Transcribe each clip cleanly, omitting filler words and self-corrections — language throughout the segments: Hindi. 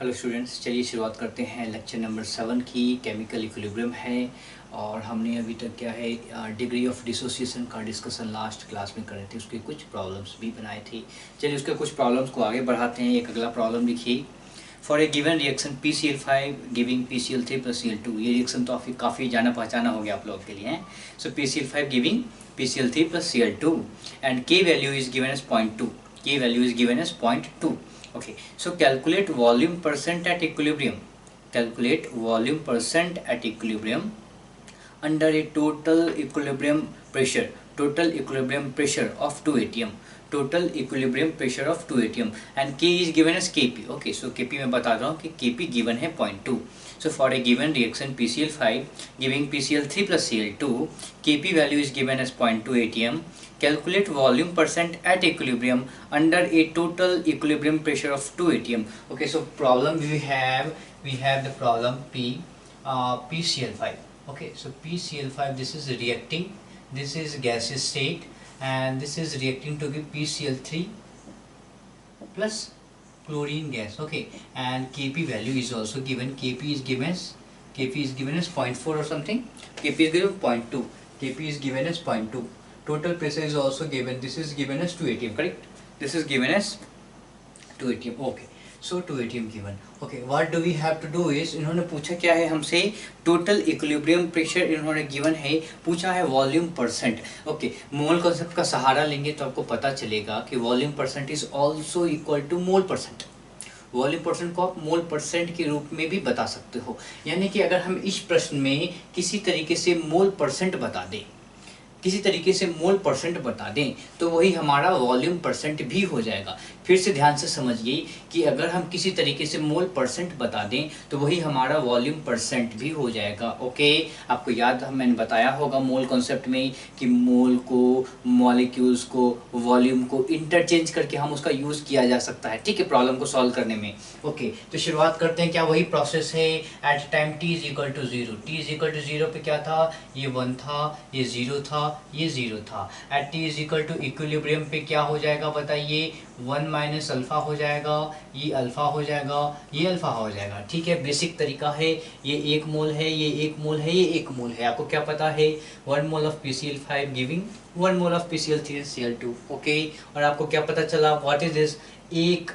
हेलो स्टूडेंट्स, चलिए शुरुआत करते हैं। लेक्चर नंबर 7 की केमिकल इक्विलिब्रियम है और हमने अभी तक क्या है डिग्री ऑफ डिसोसिएशन का डिस्कशन लास्ट क्लास में करे थे। उसके कुछ प्रॉब्लम्स भी बनाए थे। चलिए उसके कुछ प्रॉब्लम्स को आगे बढ़ाते हैं। एक अगला प्रॉब्लम लिखिए। For a given reaction PCl5 giving PCl3+Cl2। ये रिएक्शन तो काफ़ी जाना पहचाना हो गया आप लोगों के लिए। So PCl5 giving PCl3+Cl2 and K value is given as 0.2। K value is given as 0.2। Okay, so calculate volume percent at equilibrium. Calculate volume percent at equilibrium under a total equilibrium pressure. Total equilibrium pressure of 2 atm. Total equilibrium pressure of 2 atm and K is given as Kp. Okay, so Kp मैं बता रहा हूँ कि Kp given है 0.2. So for a given reaction PCl5 giving PCl3 plus Cl2, Kp value is given as 0.2 atm. Calculate volume percent at equilibrium under a total equilibrium pressure of 2 atm. Okay, so problem we have the problem PCl5. Okay, so PCl5, this is reacting, this is gaseous state and this is reacting to give PCl3 plus chlorine gas. Okay, and Kp value is also given. Kp is given as 0.4 or something. Kp is given 0.2. Kp is given as 0.2. Total pressure is also given. This is given as 2 atm, correct? This is given as 2 atm. Okay, so 2 atm given. Okay, what do we have to do is, इन्होंने पूछा क्या है हमसे, टोटल इक्विलिब्रियम प्रेशर इन्होंने गिवन है, पूछा है volume percent. Okay, mole concept का सहारा लेंगे तो आपको पता चलेगा कि volume percent is also equal to mole percent. Volume percent को आप मोल परसेंट के रूप में भी बता सकते हो। यानी कि अगर हम इस प्रश्न में किसी तरीके से मोल परसेंट बता दें, किसी तरीके से मोल परसेंट बता दें तो वही हमारा वॉल्यूम परसेंट भी हो जाएगा। फिर से ध्यान से समझिए कि अगर हम किसी तरीके से मोल परसेंट बता दें तो वही हमारा वॉल्यूम परसेंट भी हो जाएगा। ओके, आपको याद है मैंने बताया होगा मोल कॉन्सेप्ट में कि मोल को, मॉलिक्यूल्स को, वॉल्यूम को इंटरचेंज करके हम उसका यूज़ किया जा सकता है, ठीक है, प्रॉब्लम को सॉल्व करने में। ओके, तो शुरुआत करते हैं। क्या वही प्रोसेस है? At time t is equal to 0, t is equal to 0 पे क्या था? ये 1 था, ये 0 था, ये 0 था। At t is equal to equilibrium पे क्या हो जाएगा बताइए? 1 माइनस अल्फा हो जाएगा, ये अल्फा हो जाएगा, ये अल्फा हो जाएगा। ठीक है, बेसिक तरीका है। ये 1 मोल है, ये 1 मोल है, ये 1 मोल है। आपको क्या पता है? 1 mole of PCl5 giving 1 mole of PCl3Cl2। Okay, और आपको क्या पता चला? What is this? 1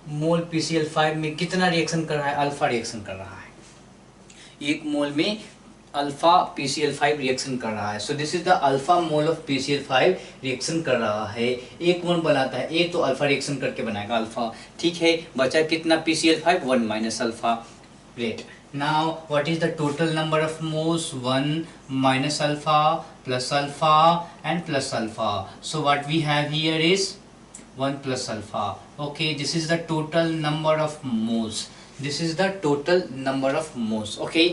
mole PCl5 में कितना रिएक्शन कर रहा है? अल्फा रिएक्शन कर रहा है। 1 मोल में अल्फा PCl5 रिएक्शन कर रहा है। So this is the alpha mole of PCl5 reaction कर रहा है। 1 मोल बनाता है, एक तो अल्फा रिएक्शन करके बनाएगा अल्फा। ठीक है, बचा कितना PCl5? 1 minus alpha. Great. Now what is the total number of moles? 1 minus alpha plus alpha and plus alpha. So what we have here is 1 plus alpha. Okay, this is the total number of moles. This is the total number of moles. Okay,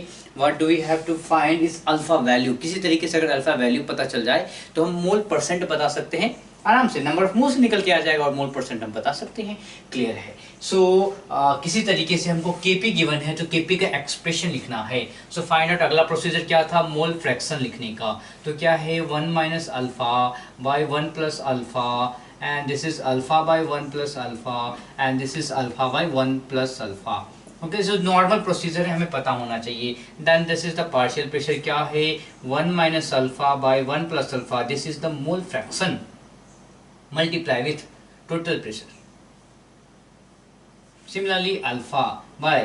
what do we have to find is alpha value. किसी तरीके से अगर अल्फा वैल्यू पता चल जाए तो हम मोल परसेंट बता सकते हैं आराम से। नंबर ऑफ मोल्स निकल के आ जाएगा और मोल परसेंट हम बता सकते हैं। क्लियर है? सो किसी तरीके से हमको Kp गिवन है तो Kp का एक्सप्रेशन लिखना है। सो फाइंड आउट, अगला प्रोसीजर क्या था? मोल फ्रैक्शन लिखने का। तो क्या है? 1 minus alpha by 1 plus alpha and this is alpha by 1 plus alpha and this is alpha by 1 plus alpha. Okay, so normal procedure है, हमें पता होना चाहिए। Then this is the partial pressure, क्या है? 1 minus alpha by 1 plus alpha. This is the mole fraction multiply with total pressure. Similarly, alpha by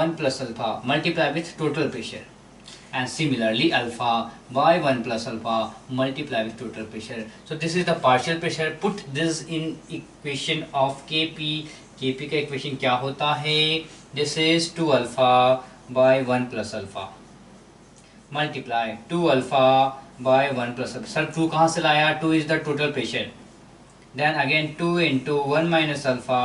1 plus alpha multiply with total pressure. And similarly alpha by 1 plus alpha multiply with total pressure. So this is the partial pressure. Put this in equation of Kp. Kp का equation क्या होता है? This is 2 alpha by 1 plus alpha multiply 2 alpha by 1 plus alpha. Sir 2 कहाँ से लाया? 2 is the total pressure. Then again 2 into 1 minus alpha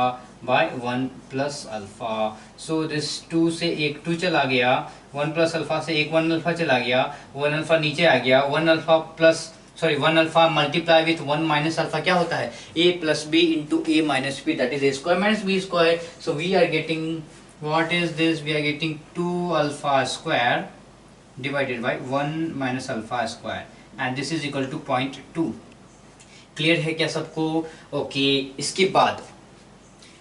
by 1 plus alpha. So this 2 से एक 2 चला गया, 1 प्लस अल्फा से एक 1 अल्फा चला गया, 1 अल्फा नीचे आ गया, 1 alpha plus 1 alpha multiply with 1 minus alpha क्या होता है? a plus B into A minus B, that is a square minus B square. So we are getting, what is this? We are getting 2 alpha square divided by 1 minus alpha square and this is equal to 0.2। Clear है क्या सबको? ओके, इसके बाद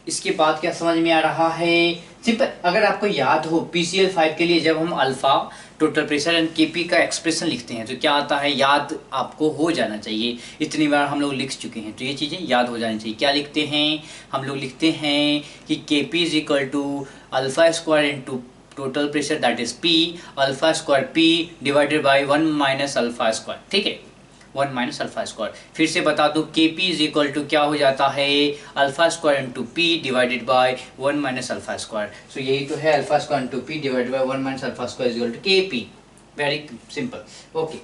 इसके बाद क्या समझ में आ रहा है? सिंपल, अगर आपको याद हो PCl5 के लिए जब हम alpha total pressure and KP का एक्सप्रेशन लिखते हैं तो क्या आता है, याद आपको हो जाना चाहिए। इतनी बार हम लोग लिख चुके हैं तो ये चीज़ें याद हो जानी चाहिए। क्या लिखते हैं हम लोग? लिखते हैं कि KP is equal to alpha square into total pressure that is P, alpha square P divided by 1 minus alpha square. ठीक है, 1 माइनस अल्फा स्क्वायर। फिर से बता दो, के पी इज इक्वल टू क्या हो जाता है, alpha square into P divided by 1 minus alpha square. So यही तो है, alpha square into P divided by 1 minus alpha square is equal to K P. Very simple. Okay,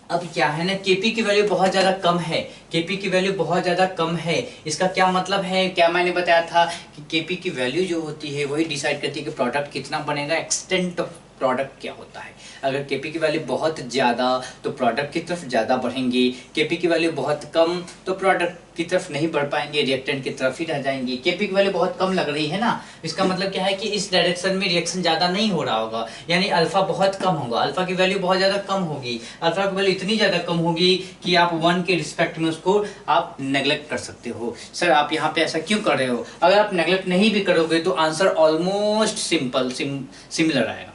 अब क्या है ना, केपी की वैल्यू बहुत ज़्यादा कम है, केपी की वैल्यू बहुत ज़्यादा कम है। इसका क्या मतलब है, क्या मैंने बताया था कि केपी की वैल्यू जो होती है वही डिसाइड करती है कि प्रोडक्ट कितना बनेगा, एक्सटेंट ऑफ प्रोडक्ट क्या होता है। अगर केपी की वैल्यू बहुत ज़्यादा तो प्रोडक्ट की तरफ ज़्यादा बढ़ेंगे, केपी की वैल्यू बहुत कम तो प्रोडक्ट की तरफ नहीं बढ़ पाएंगे, रिएक्टेंट की तरफ ही रह जाएंगे। केपी की वैल्यू बहुत कम लग रही है ना, इसका मतलब क्या है कि इस डायरेक्शन में रिएक्शन ज़्यादा नहीं हो रहा होगा, यानी अल्फा बहुत कम होगा, अल्फा की वैल्यू बहुत ज़्यादा कम होगी। अल्फा की वैल्यू इतनी ज़्यादा कम होगी कि आप 1 के रिस्पेक्ट में उसको आप नेग्लेक्ट कर सकते हो। सर आप यहाँ पे ऐसा क्यों कर रहे हो? अगर आप नेग्लेक्ट नहीं भी करोगे तो आंसर ऑलमोस्ट सिमिलर आएगा।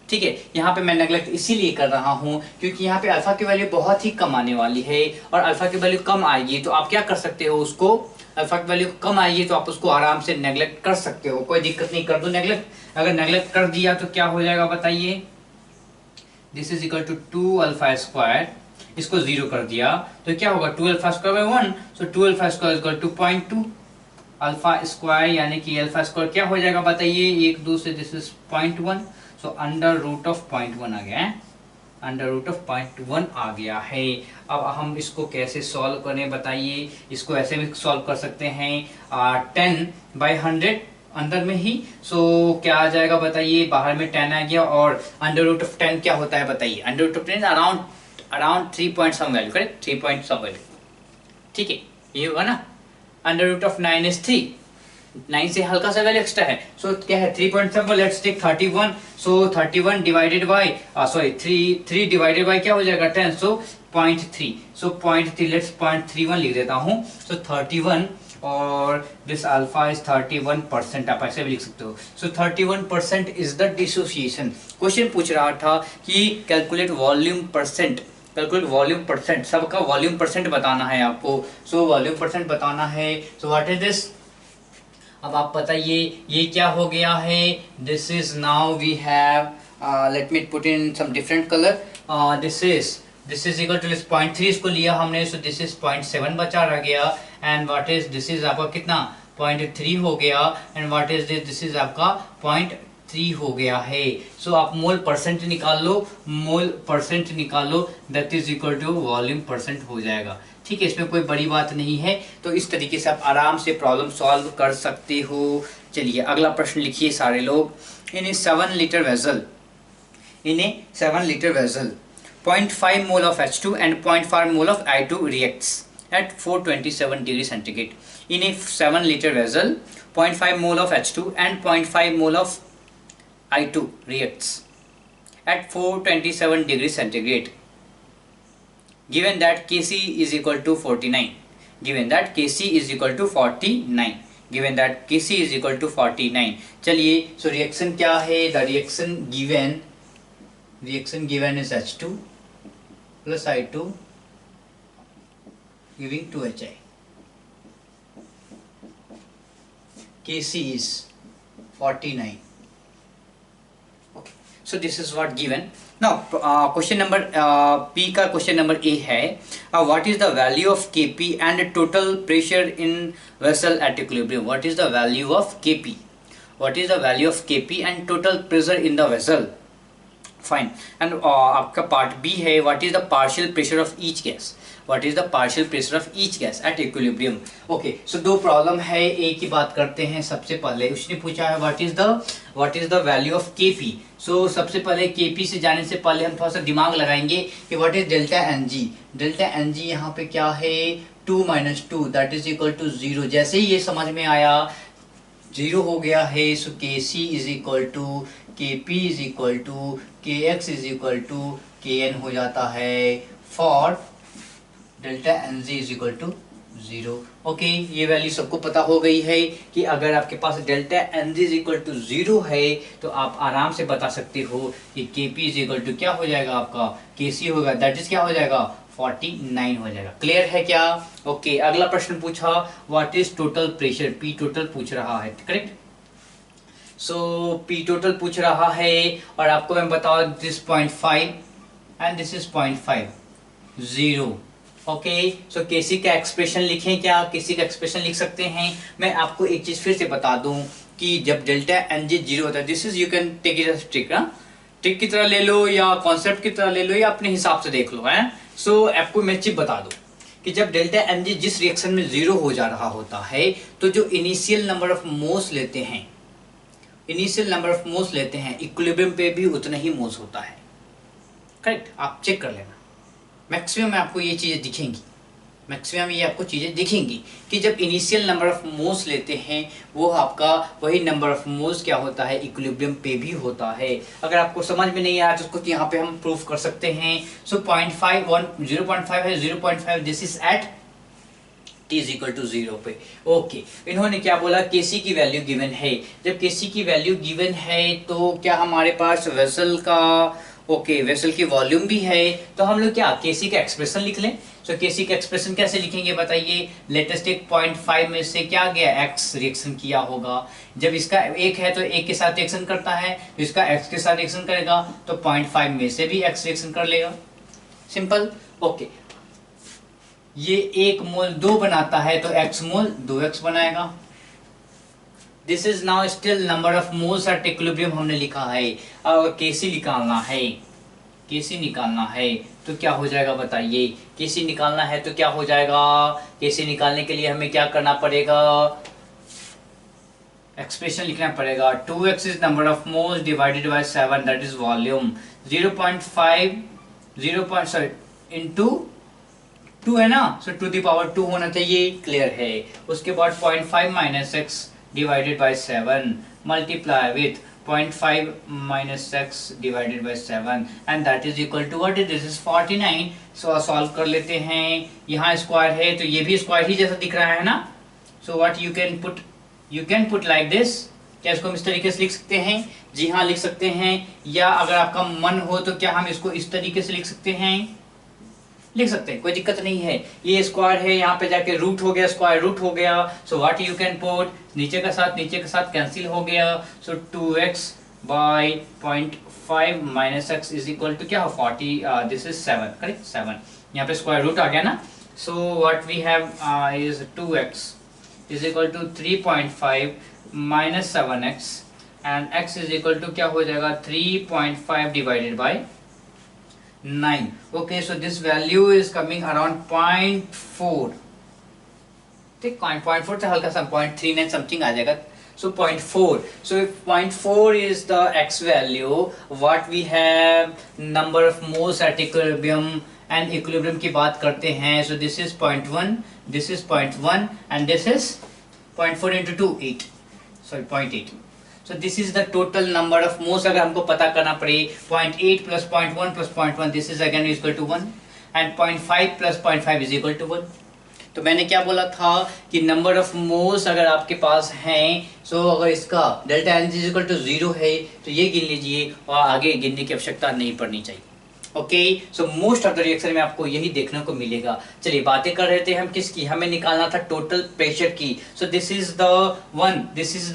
ठीक है, यहाँ पे मैं नेग्लेक्ट इसीलिए कर रहा हूँ क्योंकि यहाँ पे अल्फा की वैल्यू बहुत ही कम आने वाली है, और अल्फा की वैल्यू कम आएगी तो आप क्या कर सकते हो, उसको अल्फा की वैल्यू कम आएगी तो आप उसको आराम से नेग्लेक्ट कर सकते हो, कोई दिक्कत नहीं, कर दो नेग्लेक्ट। अगर नेग्लेक्ट कर दिया तो क्या हो जाएगा बताइए, this is equal to 2 alpha square, इसको 0 कर दिया तो क्या होगा, 2 alpha square by 1, so 2 alpha square equal to 0.2 alpha square, यानी कि अल्फा स्क्वायर क्या हो जाएगा बताइए, 1 2 से this is 0.1, so under root of 0.1 आ गया है, अंडर रूट ऑफ 0.1 आ गया है। अब हम इसको कैसे सॉल्व करें बताइए, इसको ऐसे भी सॉल्व कर सकते हैं 10 बाई 100 अंदर में ही, सो क्या आ जाएगा बताइए, बाहर में 10 आ गया, और अंडर रूट ऑफ 10 क्या होता है बताइए, under root of 10 around 3 point some value, correct, 3 point some value. ठीक है, ये होगा ना, अंडर रूट ऑफ 9 इज 3, 9 से हल्का सा वैल्यू एक्स्ट्रा है, सो क्या है 3.7, let's take 31, so 31 divided by sorry 3 divided by क्या हो जाएगा 10, सो 0.3, सो 0.3 लेट्स 0.31 लिख देता हूँ, सो 31 और दिस अल्फा इज 31%, आप ऐसे भी लिख सकते हो। सो 31% इज द डिसोसिएशन। क्वेश्चन पूछ रहा था कि calculate volume percent, calculate volume percent, सबका वॉल्यूम परसेंट बताना है आपको, सो वॉल्यूम परसेंट बताना है, सो व्हाट इज दिस। अब आप बताइए ये क्या हो गया है, this is now we have let me put in some different colour, this is equal to 0.3 इसको लिया हमने, सो दिस इज 0.7 बचा रह गया, and what is this is आपका कितना 0.3 हो गया, and what is this is आपका 0.3 हो गया है। सो आप मोल परसेंट निकाल लो, मोल परसेंट निकालो, that is equal to volume percent हो जाएगा। ठीक है, इसमें कोई बड़ी बात नहीं है, तो इस तरीके से आप आराम से प्रॉब्लम सॉल्व कर सकते हो। चलिए अगला प्रश्न लिखिए सारे लोग, इन ए 7 litre vessel, in a 7 liter vessel 0.5 mole of H2 and 0.5 mole of I2 reacts at 427 degree centigrade. In a 7 liter vessel 0.5 mole of H2 and 0.5 mole of I2 reacts at 427 degree centigrade. Given that Kc is equal to 49, given that Kc is equal to 49, given that Kc is equal to 49. चलिए, so reaction क्या है, the reaction given is H2 plus I2 giving 2HI. Kc is 49. Okay, so this is what given. Now question number P का question number A है, what is the value of Kp and total pressure in vessel at equilibrium? What is the value of Kp? What is the value of Kp and total pressure in the vessel? Fine, and आपका पार्ट बी है, what is the partial pressure of each gas, what is the partial pressure of each gas at equilibrium. Okay, so दो प्रॉब्लम है, एक की बात करते हैं। सबसे पहले उसने पूछा है what is the value of K P. So सबसे पहले केपी से जाने से पहले हम थोड़ा सा दिमाग लगाएंगे कि what is delta N G. Delta N G यहाँ पे क्या है, 2 - 2 दैट इज इक्वल टू 0। जैसे ही ये समझ में आया 0 हो गया है, so K C is equal to Kp is equal to Kx is equal to Kn हो जाता है, for delta Ng is equal to 0। Okay, ये वैल्यू सबको पता हो गई है कि अगर आपके पास delta N is equal to 0 है तो आप आराम से बता सकते हो कि के पी इज इक्वल टू क्या हो जाएगा, आपका के सी होगा, दैट इज क्या हो जाएगा 49 हो जाएगा। क्लियर है क्या? ओके, अगला प्रश्न पूछा what is total pressure, P total पूछ रहा है, करेक्ट। सो पी टोटल पूछ रहा है और आपको मैं बताऊं this 0.5 and this is 0.5 0। Okay, so K C का एक्सप्रेशन लिखें क्या? केसी का एक्सप्रेशन लिख सकते हैं। मैं आपको एक चीज फिर से बता दूं कि जब डेल्टा एन जे 0 होता है, this is you can take it as trick, trick की तरह ले लो या कॉन्सेप्ट की तरह ले लो या अपने हिसाब से देख लो है। सो आपको मैं चीज बता दूं कि जब डेल्टा एन जे जिस रिएक्शन में 0 हो जा रहा होता है तो जो इनिशियल नंबर ऑफ मोल्स लेते हैं, इनिशियल नंबर ऑफ मोल्स लेते हैं, इक्विलिब्रियम पे भी उतना ही मोल्स होता है, करेक्ट। आप चेक कर लेना, मैक्सिमम में आपको ये चीजें दिखेंगी, मैक्सिमम ये आपको चीजें दिखेंगी कि जब इनिशियल नंबर ऑफ मोल्स लेते हैं वो आपका वही नंबर ऑफ मोल्स क्या होता है, इक्विलिब्रियम पे भी होता है। अगर आपको समझ में नहीं आया तो उसको यहाँ पे हम प्रूफ कर सकते हैं। सो 0.5 0.5 है, 0.5 this is at t is equal to 0 पे। ओके, इन्होंने क्या बोला, केसी की वैल्यू गिवन है। जब केसी की वैल्यू गिवन है तो क्या हमारे पास वेसल का वेसल की वॉल्यूम भी है, तो हम लोग क्या केसी का एक्सप्रेशन लिख लें। सो केसी का एक्सप्रेशन कैसे लिखेंगे बताइए। लेटेस्ट एक 0.5 में से क्या गया, एक्स रिएक्शन किया होगा। जब इसका एक है तो एक के साथ रिएक्शन करता है, तो इसका एक्स के साथ रिएक्शन करेगा तो 0.5 में से भी एक्स रिएक्शन कर लेगा, सिंपल। ओके, ये 1 मोल 2 बनाता है तो x मोल 2x बनाएगा। This is now still number of moles at equilibrium हमने लिखा है। अगर केसी निकालना है, केसी निकालना है तो क्या हो जाएगा बताइए। केसी निकालना है तो क्या हो जाएगा, केसी निकालने के लिए हमें क्या करना पड़ेगा, एक्सप्रेशन लिखना पड़ेगा। 2x is number of moles divided by 7 that is volume. 0.5 into 2 है ना, सो टू दी पावर 2 होना चाहिए, क्लियर है। उसके बाद 0.5 minus X divided by 7 multiply with 0.5 minus X divided by 7 and that is equal to what is this is 49। So solve कर लेते हैं। यहाँ स्क्वायर है तो ये भी स्क्वायर ही जैसा दिख रहा है ना। So what you can put like this. क्या इसको हम इस तरीके से लिख सकते हैं? जी हाँ, लिख सकते हैं। या अगर आपका मन हो तो क्या हम इसको इस तरीके से लिख सकते हैं, लिख सकते हैं, कोई दिक्कत नहीं है। ये स्क्वायर है, यहाँ पे जाके रूट हो गया, स्क्वायर रूट हो गया। So what you can put, नीचे का साथ कैंसिल हो गया। So 2x by 0.5 minus X is equal to क्या हो 40, दिस इज 7, करेक्ट 7। यहाँ पे स्क्वायर रूट आ गया ना। So what we have is 2x is equal to 3.5 minus 7x and x is equal to क्या हो जाएगा 3.5 divided by 9. Okay, so this value is coming around 0.4. ठीक, 0.4 से हल्का सा 0.39 समथिंग आ जाएगा. So 0.4. So if 0.4 is the x value, what we have number of moles at equilibrium and equilibrium की बात करते हैं. So this is 0.1, this is 0.1 and this is 0.4 into 2 8. Sorry 0.8. So this is the total number of moles. अगर हमको पता करना पड़े 0.8 plus 0.1 plus 0.1 this is again equal to 1 and 0.5 plus 0.5 is equal to 1. तो मैंने क्या बोला था कि नंबर ऑफ मोल्स अगर आपके पास हैं, सो अगर इसका delta N is equal to 0 है तो ये गिन लीजिए और आगे गिनने की आवश्यकता नहीं पड़नी चाहिए. Okay, so most of the reaction में आपको यही देखने को मिलेगा. चलिए बातें कर रहे थे हम किसकी, हमें निकालना था टोटल प्रेशर की. So this is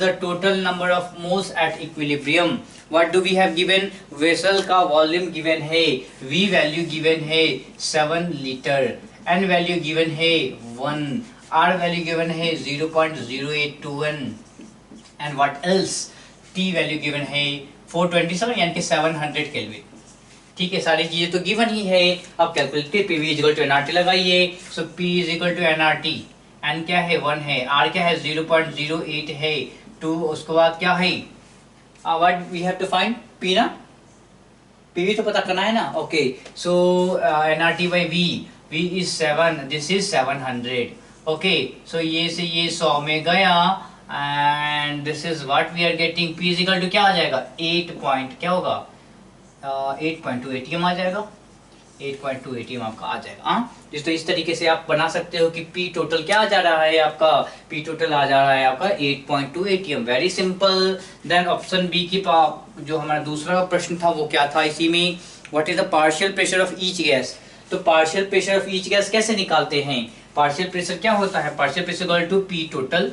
the total number of moles at equilibrium. What do we have given, vessel का वॉल्यूम गिवन है, वी वैल्यू गिवन है 7 लीटर, एन वैल्यू गिवन है 1, आर वैल्यू गिवन है 0.0821 and what else, T value given है 427 यानी कि 700 केल्विन. ठीक है, सारी चीजें तो गिवन ही है. अब calculator P V equal to N R T लगाइए. So P is equal to N R T, N क्या है 1 है, आर क्या है 0.08 है 2, उसके बाद क्या है what we have to find P ना, पीवी तो पता करना है ना. Okay, so N R T by V, V is 7, this is 700. Okay, so ये से ये 100 में गया and this is what we are getting. P is equal to क्या आ जाएगा 8 पॉइंट क्या होगा 8.2 ATM आ जाएगा. 8.2 ATM आपका आ जाएगा। हाँ, तो इस तरीके से आप बना सकते हो कि पी टोटल क्या आ जा रहा है आपका, पी टोटल आ जा रहा है आपका 8.2 ATM। Very simple. Then option B की जो हमारा दूसरा प्रश्न था वो क्या था इसी में, what is the partial pressure of each gas. तो partial pressure of each gas कैसे निकालते हैं, पार्शियल प्रेशर क्या होता है, partial pressure equal to P total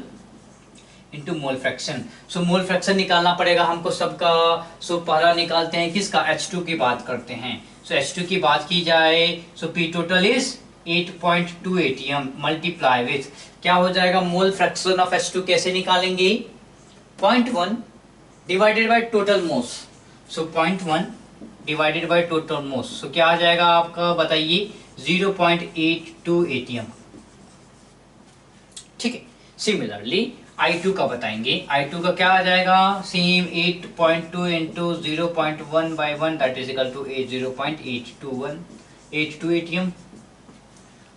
into mole fraction. So mole fraction निकालना पड़ेगा हमको सबका। सो पहला निकालते हैं किसका, H2 की बात करते हैं। सो H2 की बात की जाए, so P total is 8.2 ATM multiply with क्या हो जाएगा, मोल फ्रैक्शन ऑफ H2 कैसे निकालेंगे, 0.1 divided by total moles. So 0.1 divided by total moles, so क्या आ जाएगा आपका बताइए, 0.82 ATM। ठीक है। सिमिलरली I2 का बताएंगे, I2 का क्या आ जाएगा, same 8.2 into 0.1 by 1 that is equal to 0.82 ATM।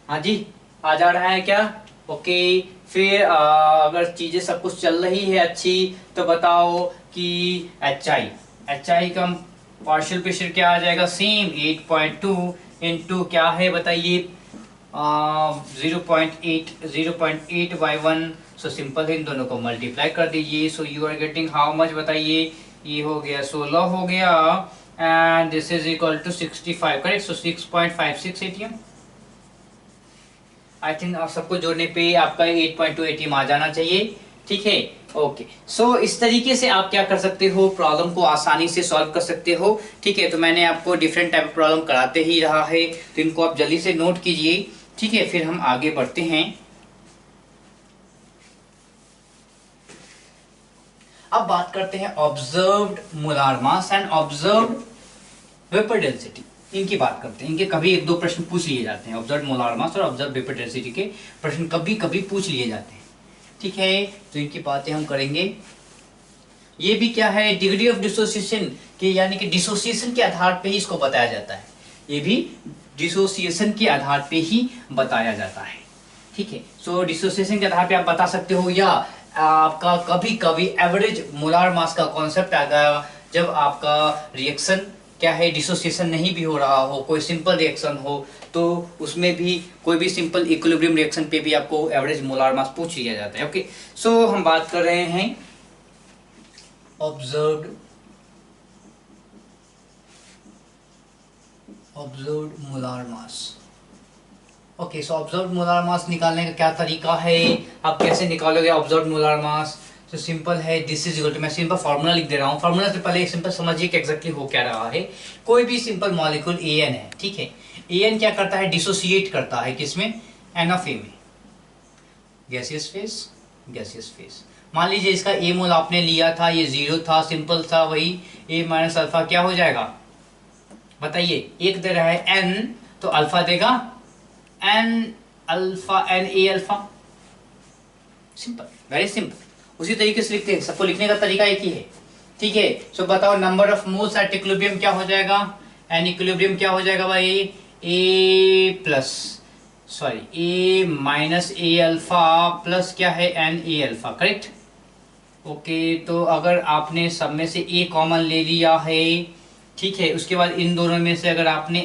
हाँ जी, आ जा रहा है क्या, ओके। फिर अगर चीजें सब कुछ चल रही है अच्छी तो बताओ कि HI का पार्शियल प्रेशर क्या आ जाएगा, सेम 8.2 इंटू क्या है बताइए, 0.8 बाई 1। सो सिंपल है, इन दोनों को मल्टीप्लाई कर दीजिए। So you are getting how much बताइए, ये हो गया 16 हो गया, and this is equal to 65 correct. सो 6.56 ATM। आई थिंक आप सबको जोड़ने पे आपका 8.2 ATM आ जाना चाहिए। ठीक है, ओके। सो इस तरीके से आप क्या कर सकते हो, प्रॉब्लम को आसानी से सॉल्व कर सकते हो। ठीक है, तो मैंने आपको डिफरेंट टाइप ऑफ प्रॉब्लम कराते ही रहा है, तो इनको आप जल्दी से नोट कीजिए। ठीक है, फिर हम आगे बढ़ते हैं। अब बात करते हैं observed molar mass and observed vapour density, इनकी बात करते हैं। इनके कभी एक दो प्रश्न पूछ लिए जाते हैं, ऑब्जर्व्ड मोलार मास और ऑब्जर्व्ड वेपर डेंसिटी के प्रश्न कभी कभी पूछ लिए जाते हैं। ठीक है, तो इनकी बातें हम करेंगे। ये भी क्या है, डिग्री ऑफ डिसोसिएशन के, यानी कि डिसोसिएशन के आधार पे ही इसको बताया जाता है। ये भी डिसोसिएशन के आधार पे ही बताया जाता है। ठीक है, सो डिसोसिएशन के आधार पे आप बता सकते हो, या आपका कभी कभी एवरेज मोलार मास का कॉन्सेप्ट आ गया जब आपका रिएक्शन क्या है, डिसोसिएशन नहीं भी हो रहा हो, कोई सिंपल रिएक्शन हो, तो उसमें भी कोई भी सिंपल इक्विलिब्रियम रिएक्शन पे भी आपको एवरेज मोलार मास पूछ लिया जाता है। ओके, सो हम बात कर रहे हैं ऑब्जर्व्ड मोलार मास। ओके, सो ऑब्जर्व्ड मोलार मास निकालने का क्या तरीका है, आप कैसे निकालोगे ऑब्जर्व्ड मोलार मास। तो सिंपल है, दिस इज इक्वल टू, मैं सिंपल फॉर्मूला लिख दे रहा हूँ। फॉर्मूला से पहले सिंपल समझिए कि एग्जैक्टली हो क्या रहा है। कोई भी सिंपल मॉलिक्यूल AN है, ठीक है, AN क्या करता है, डिसोसिएट करता है किसमें, NA में, गैसियस फेस। मान लीजिए इसका A मोल आपने लिया था, ये 0 था, सिंपल था, वही A माइनस अल्फा क्या हो जाएगा बताइए, एक दे रहा है N, तो अल्फा देगा N alpha, NA alpha. Simple, very simple. उसी तरीके से लिखते हैं, सबको लिखने का तरीका एक ही है। ठीक है, सो बताओ number of moles at equilibrium क्या हो जाएगा, एन इक्विलिब्रियम क्या हो जाएगा भाई, A minus A alpha plus क्या है NA अल्फा, करेक्ट। ओके, तो अगर आपने सब में से A कॉमन ले लिया है, ठीक है, उसके बाद इन दोनों में से अगर आपने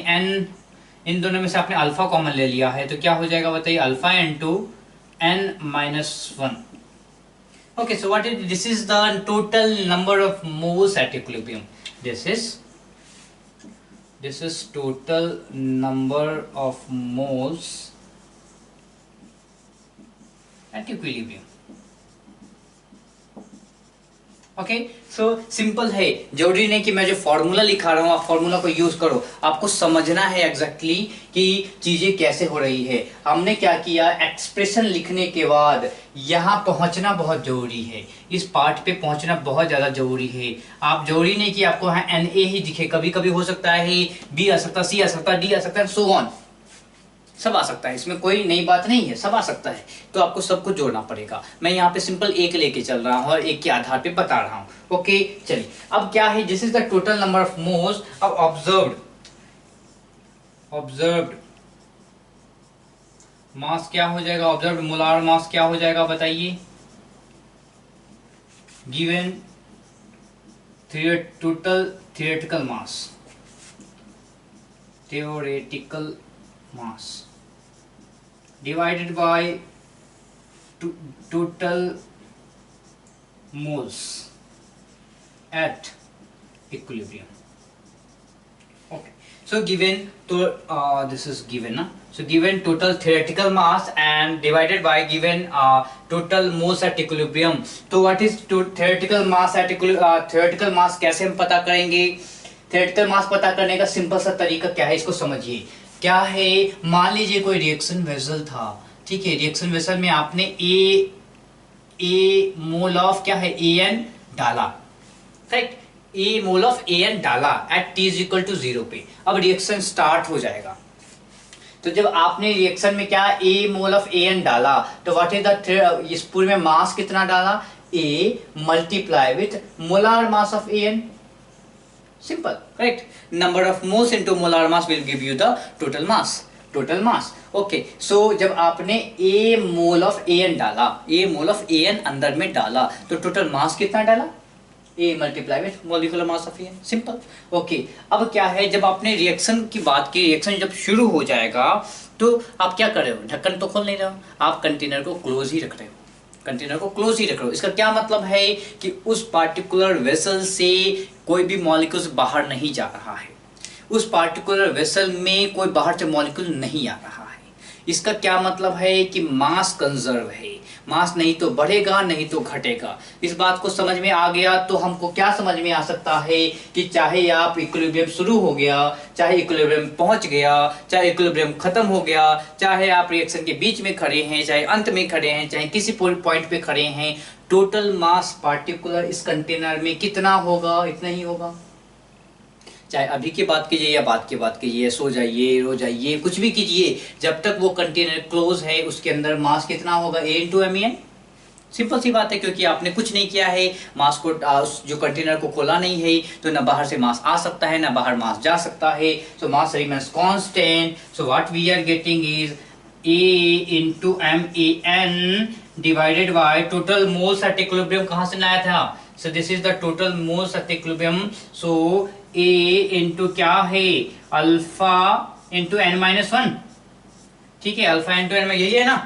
इन दोनों में से आपने अल्फा कॉमन ले लिया है, तो क्या हो जाएगा बताइए, alpha into N minus 1। Okay, so this is the total number of moles at equilibrium. This is total number of moles at equilibrium. Okay, so simple है, जरूरी नहीं कि मैं जो फॉर्मूला लिखा रहा हूँ आप फॉर्मूला को यूज करो, आपको समझना है एग्जैक्टली कि चीजें कैसे हो रही है। हमने क्या किया, एक्सप्रेशन लिखने के बाद यहाँ पहुंचना बहुत जरूरी है, इस पार्ट पे पहुंचना बहुत ज्यादा जरूरी है। आप जरूरी नहीं कि आपको यहाँ NA ही दिखे, कभी कभी हो सकता है B आ सकता है, C आ सकता है, D आ सकता है, सो ऑन, सब आ सकता है, इसमें कोई नई बात नहीं है, सब आ सकता है। तो आपको सब कुछ जोड़ना पड़ेगा। मैं यहाँ पे सिंपल एक लेके चल रहा हूँ और एक के आधार पे बता रहा हूँ। ओके, चलिए अब क्या है, this is the total number of moles. अब ऑब्जर्व्ड मास क्या हो जाएगा, ऑब्जर्व्ड मोलार मास क्या हो जाएगा बताइए, given total theoretical mass. theoretical mass divided by total moles at equilibrium. Okay, so given to this is given na, so given total theoretical mass and divided by given total moles at equilibrium. तो what is theoretical mass at theoretical mass कैसे हम पता करेंगे? theoretical mass पता करने का सिंपल सा तरीका क्या है, इसको समझिए. क्या है, मान लीजिए कोई रिएक्शन वेसल था, ठीक है. रिएक्शन वेसल में आपने ए मोल ऑफ क्या है AN डाला, right. A mole of AN डाला at t is equal to 0 पे. अब रिएक्शन स्टार्ट हो जाएगा. तो जब आपने रिएक्शन में क्या ए मोल ऑफ AN डाला, तो व्हाट इज द इस पूरे में मास कितना डाला? A multiply with molar mass of AN. Simple, right? Number of moles into molar mass will give you the total mass. Total mass. Okay. So जब आपने A mole of AN डाला, A mole of AN अंदर में डाला, तो total mass कितना डाला? A multiply with molecular mass of AN. Simple. Okay. अब क्या है, जब आपने रिएक्शन की बात की, रिएक्शन जब शुरू हो जाएगा, तो आप क्या कर रहे हो? ढक्कन तो खोल नहीं रहे हो, आप कंटेनर को क्लोज ही रख रहे हो. कंटेनर को क्लोज ही रख रहे हो. इसका क्या मतलब है कि उस पार्टिकुलर वेसल से कोई भी मॉलिक्यूल बाहर नहीं जा रहा है. उस पार्टिकुलर वेसल में कोई बाहर से मॉलिक्यूल नहीं आ रहा है. इसका क्या मतलब है कि मास कंजर्व है. मास नहीं तो बढ़ेगा नहीं तो घटेगा. इस बात को समझ में आ गया तो हमको क्या समझ में आ सकता है कि चाहे आप इक्विलिब्रियम शुरू हो गया, चाहे इक्विलिब्रियम पहुंच गया, चाहे इक्विलिब्रियम खत्म हो गया, चाहे आप रिएक्शन के बीच में खड़े हैं, चाहे अंत में खड़े हैं, चाहे किसी पॉइंट पे खड़े हैं, टोटल मास पार्टिकुलर इस कंटेनर में कितना होगा? इतना ही होगा. चाहे अभी की बात कीजिए या बाद की बात कीजिए, सो जाइए, रो जाइए, कुछ भी कीजिए, जब तक वो कंटेनर क्लोज है उसके अंदर मास कितना होगा? A into MEN. सिंपल सी बात है, क्योंकि आपने कुछ नहीं किया है, मास को जो कंटेनर को खोला नहीं है, तो ना बाहर से मास आ सकता है ना बाहर मास जा सकता है. So mass remains constant. So what we are getting is A into MEN divided by total moles at equilibrium. कहाँ से लाया था? So this is the total moles at equilibrium. So A into क्या है? Alpha into n minus 1. ठीक है, अल्फा into n में यही है ना?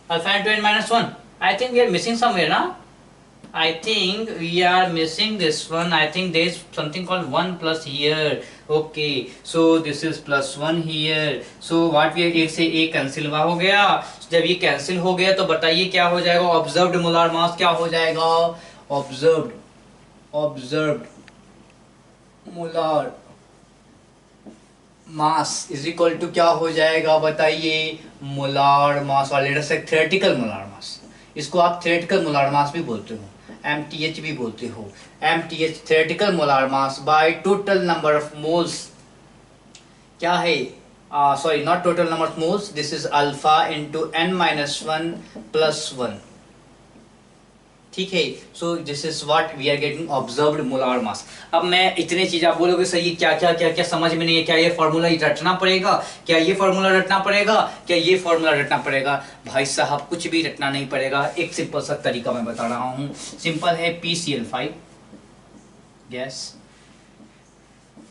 Alpha into n minus 1. I think we are missing somewhere ना? I think we are missing this one. I think there is something called 1 plus here. Okay, so this is plus 1 here. So what we are, एक से एक कैंसिल हो गया. जब ये कैंसिल हो गया तो बताइए क्या हो जाएगा? ऑब्जर्व्ड मोलार मास क्या हो जाएगा? Observed molar mass is equal to क्या हो जाएगा? बताइए. मोलार मास वाले थ्योरेटिकल मोलार मास, इसको आप थ्योरेटिकल मोलार मास भी बोलते हो, MTH भी बोलते हो. MTH theoretical molar mass by total number of moles. क्या है? Sorry, not total number of moles, this is alpha into n minus 1 plus 1. ठीक है. So this is what we are getting observed molar mass. अब मैं इतने चीज आप बोलोगे सही, क्या क्या क्या क्या समझ में नहीं है? क्या ये फॉर्मूला रटना पड़ेगा? क्या ये फॉर्मूला रटना पड़ेगा? क्या ये फॉर्मूला रटना पड़ेगा? भाई साहब कुछ भी रटना नहीं पड़ेगा. एक सिंपल सा तरीका मैं बता रहा हूँ. सिंपल है. PCl5 gas,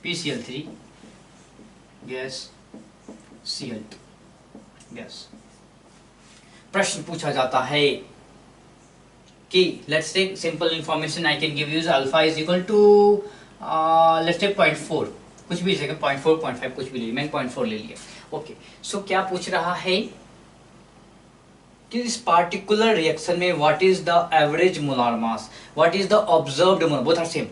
PCl3 gas, Cl2 gas. प्रश्न पूछा जाता है कि let's take simple information I can give you. Alpha is equal to let's take 0.4, कुछ भी जगह 0.4 0.5 कुछ भी ले, मैंने 0.4 ले लिया. ओके. सो क्या पूछ रहा है कि इस पार्टिकुलर रिएक्शन में what is the average molar mass, what is the observed molar, both are same.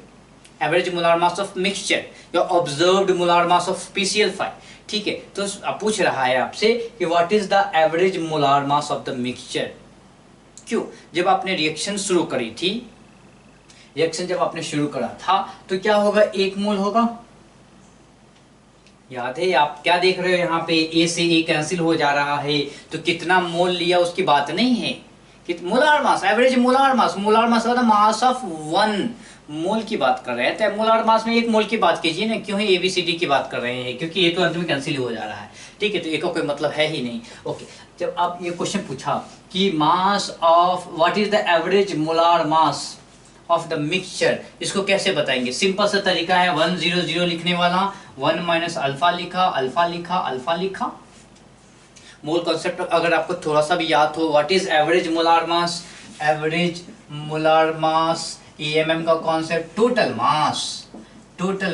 Average molar mass of mixture या observed molar mass of PCl5. ठीक है. तो पूछ रहा है आपसे कि what is the average molar mass of the mixture. क्यों? जब आपने रिएक्शन शुरू करी थी, रिएक्शन जब आपने शुरू करा था तो क्या होगा? 1 मोल होगा. याद है? आप क्या देख रहे हो यहाँ पे? A से A कैंसिल हो जा रहा है, तो कितना मोल लिया उसकी बात नहीं है. कि मोलार मास, एवरेज मोलार मास, मोलार मास मतलब मास ऑफ 1 मोल की बात कर रहे हैं. तो मोलार मास में 1 मोल की बात कीजिए ना. क्यों है ABCD की बात कर रहे हैं? क्योंकि ये तो अंत में कैंसिल हो जा रहा है. ठीक है, तो एक का कोई मतलब है ही नहीं. ओके. जब आप ये क्वेश्चन पूछा कि mass of what is the average molar mass of the mixture, इसको कैसे बताएंगे? सिंपल सा तरीका है 1 0 0 लिखने वाला, 1 माइनस अल्फा लिखा, अल्फा लिखा, अल्फा लिखा। मोल कॉन्सेप्ट अगर आपको थोड़ा सा भी याद हो, what is average molar mass? Average molar mass A M M का concept, total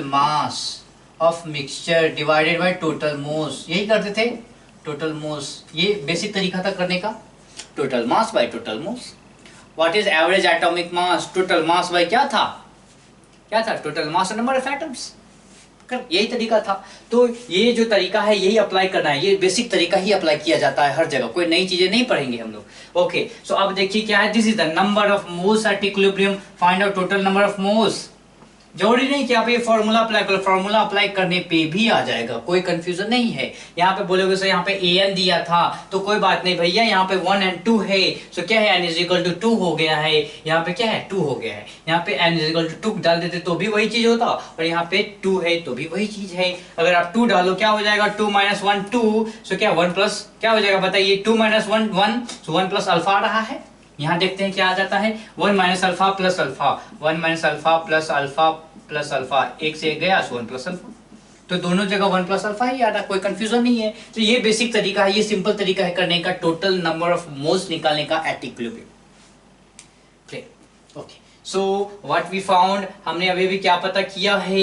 mass of mixture divided by total moles, यही करते थे, टोटल मोल्स। ये बेसिक तरीका था करने का, total mass by total moles. What is average atomic mass? Total mass by क्या था, total mass number of atoms, यही तरीका था। तो ये जो तरीका है यही अप्लाई करना है, ये बेसिक तरीका ही अप्लाई किया जाता है हर जगह, कोई नई चीजें नहीं पढ़ेंगे हम लोग। ओके, सो अब देखिए क्या है, this is the number of moles at equilibrium, find out total number of moles. जरूरी नहीं कि आप ये फॉर्मूला अप्लाई करो, फॉर्मूला अप्लाई करने पे भी आ जाएगा, कोई कंफ्यूजन नहीं है। यहाँ पे बोलोगे सर यहाँ पे an दिया था, तो कोई बात नहीं भैया, यहाँ पे 1 और 2 है, सो क्या है n इज इक्वल टू 2 हो गया है, यहाँ पे क्या है 2 हो गया है, यहाँ पे n इज इक्वल टू 2 डाल देते तो भी वही चीज होता, और यहाँ पे 2 है तो भी वही चीज है। अगर आप 2 डालो क्या हो जाएगा, 2 माइनस 1 2, सो क्या 1 प्लस क्या हो जाएगा बताइए, 2 माइनस 1 1, सो 1 प्लस अल्फा आ रहा है। यहाँ देखते हैं क्या आ जाता है, 1 minus alpha plus alpha, 1 minus alpha plus alpha plus alpha, एक से एक गया सो 1 प्लस अल्फा, तो दोनों जगह 1 प्लस अल्फा ही आ रहा, कोई कंफ्यूजन नहीं है। तो ये बेसिक तरीका है, ये सिंपल तरीका है करने का, टोटल नंबर ऑफ मोल्स निकालने का at equilibrium. Clear? Okay, so what we found, हमने अभी भी क्या पता किया है,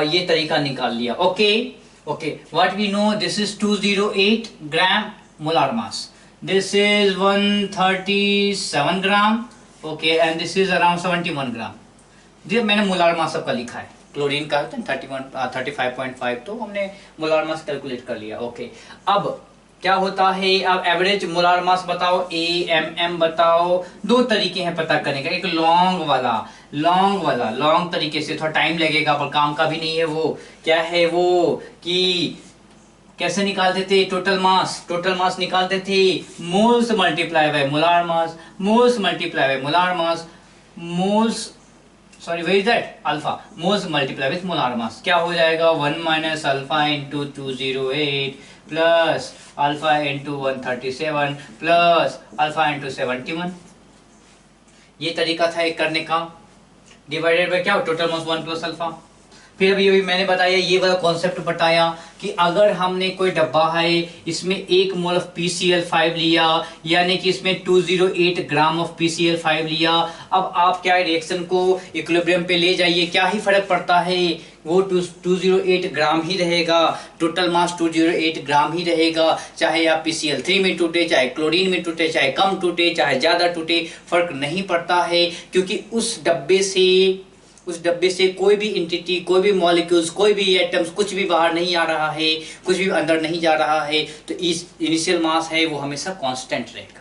ये तरीका निकाल लिया। Okay okay, what we know, this is 208 gram molar mass, this is 137 gram, okay, and this is around 71 gram. जी मैंने मोलार मास सबका लिखा है, क्लोरीन का होता है 35.5, तो हमने मोलार मास कैलकुलेट कर लिया। ओके, अब क्या होता है, अब एवरेज मोलार मास बताओ, AMM बताओ। दो तरीके हैं पता करने का, एक लॉन्ग तरीके से, थोड़ा टाइम लगेगा पर काम का भी नहीं है वो। क्या है वो कि कैसे निकालते थे टोटल मास निकालते थे moles multiply by molar mass, moles multiply by molar mass, moles sorry where is that alpha, moles multiply with molar mass. क्या हो जाएगा, 1 minus alpha into 208 plus alpha into 137 plus alpha into 71। ये तरीका था एक करने का, डिवाइडेड बाय क्या, टोटल मास 1 प्लस अल्फा। फिर अभी मैंने बताया, ये वाला कॉन्सेप्ट बताया कि अगर हमने कोई डब्बा है, इसमें 1 मोल ऑफ PCl5 लिया, यानी कि इसमें 208 ग्राम ऑफ PCl5 लिया। अब आप क्या रिएक्शन को इक्विलिब्रियम पे ले जाइए, क्या ही फर्क पड़ता है, वो 208 ग्राम ही रहेगा, टोटल मास 208 ग्राम ही रहेगा, चाहे आप PCl3 में टूटे, चाहे क्लोरीन में टूटे, चाहे कम टूटे, चाहे ज्यादा टूटे, फर्क नहीं पड़ता है, क्योंकि उस डब्बे से कोई भी एंटिटी, कोई भी मॉलिक्यूल्स, कोई भी एटम्स, कुछ भी बाहर नहीं आ रहा है, कुछ भी अंदर नहीं जा रहा है, तो इस इनिशियल मास है वो हमेशा कांस्टेंट रहेगा।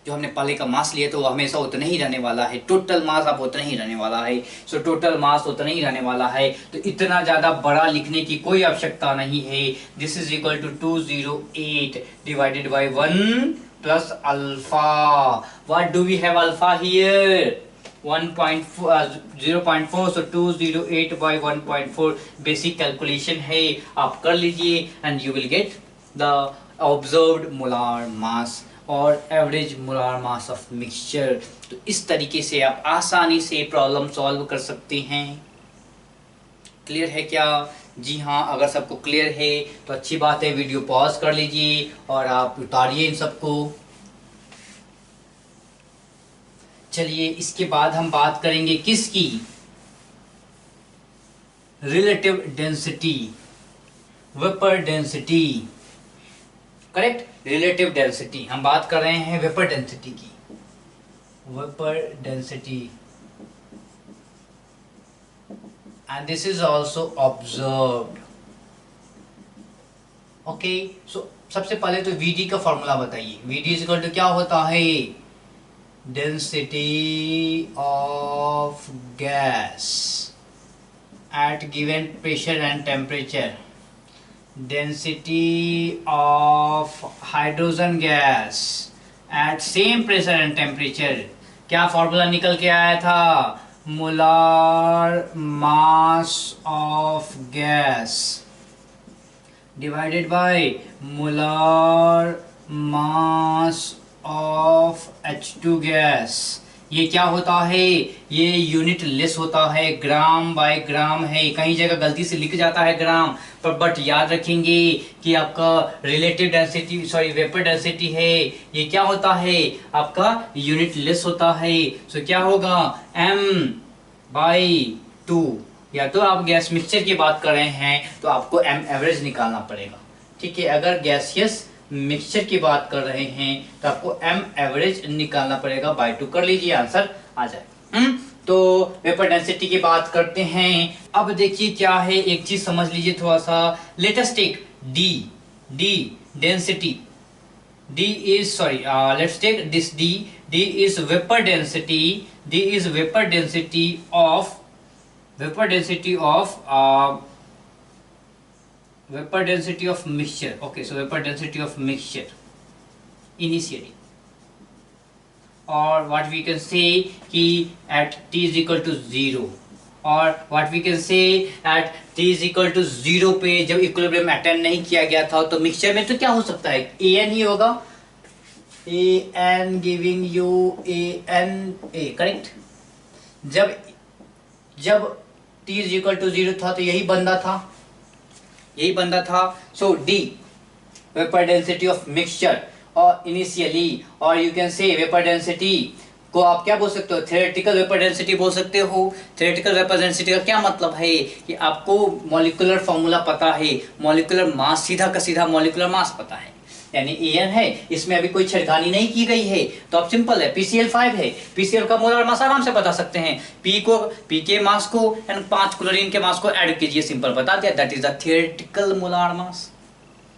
जो हमने पहले का मास लिया तो वो हमेशा उतना ही रहने वाला है, टोटल मास अब उतना ही रहने वाला है, सो टोटल मास उतना ही रहने वाला है, तो इतना ज्यादा बड़ा लिखने की कोई आवश्यकता नहीं है। This is equal to 208 divided by 1 plus alpha. What do we have alpha here, 0.4, so 208 by 1.4 basic calculation है, आप कर लीजिए and you will get the observed molar mass और average molar mass of mixture. तो इस तरीके से आप आसानी से प्रॉब्लम सॉल्व कर सकते हैं। क्लियर है क्या? जी हाँ, अगर सबको क्लियर है तो अच्छी बात है, वीडियो पॉज कर लीजिए और आप उतारिए इन सबको। चलिए इसके बाद हम बात करेंगे किसकी, relative density, vapour density, correct, relative density. हम बात कर रहे हैं वेपर डेंसिटी की, vapour density, and this is also observed. Okay, so सबसे पहले तो VD का फॉर्मूला बताइए। VD इज इक्वल टू क्या होता है, density of gas at given pressure and temperature, density of hydrogen gas at same pressure and temperature। क्या फॉर्मूला निकल के आया था, molar mass of gas divided by molar mass of H2 gas ये क्या होता है, ये यूनिट लेस होता है, ग्राम बाय ग्राम है। कहीं जगह गलती से लिख जाता है ग्राम पर, बट याद रखेंगे कि आपका relative density sorry vapour density है, ये क्या होता है आपका यूनिट लेस होता है। सो क्या होगा m बाई 2। या तो आप गैस मिक्सचर की बात कर रहे हैं तो आपको m एवरेज निकालना पड़ेगा, ठीक है। अगर गैसियस मिक्सचर की बात कर रहे हैं तो आपको m एवरेज निकालना पड़ेगा, बाय 2 कर लीजिए, आंसर आ जाए। तो वेपर डेंसिटी की बात करते हैं। अब देखिए क्या है, एक चीज समझ लीजिए थोड़ा सा। Let us take D density, d is sorry let's take this d is vapor density, d is vapor density of vapor density of vapor density of mixture, okay, so vapor density of mixture initially, or what we can say कि at t is equal to 0, और what we can say at t is equal to 0 पे जब इक्विलिब्रियम अटेंड नहीं किया गया था तो मिक्सचर में तो क्या हो सकता है, an ही होगा, an giving you an a, correct. जब t is equal to 0 था तो यही बंदा था। सो d vapour density of mixture और इनिशियली, और you can say vapour density को आप क्या बोल सकते हो, थ्योरेटिकल वेपर डेंसिटी बोल सकते हो। थ्योरेटिकल वेपर डेंसिटी का क्या मतलब है कि आपको मॉलिक्यूलर फॉर्मूला पता है, मॉलिक्यूलर मास सीधा का सीधा मॉलिक्यूलर मास पता है, यानी an है, इसमें अभी कोई छेड़खानी नहीं की गई है तो अब सिंपल है, PCl5 है, PCl का मोलर मास आराम से बता सकते हैं, P के मास को एंड 5 क्लोरीन के मास को ऐड कीजिए, सिंपल बता दिया, that is the theoretical molar mass.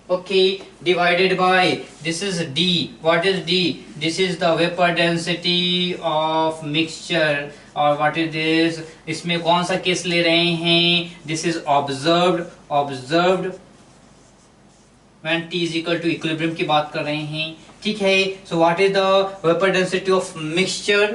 Okay, divided by this is d, what is d, this is the vapor density of mixture, और what is this, इसमें कौन सा केस ले रहे हैं, this is observed when t is equal to equilibrium की बात कर रहे हैं, ठीक है। so what is the vapor density of mixture,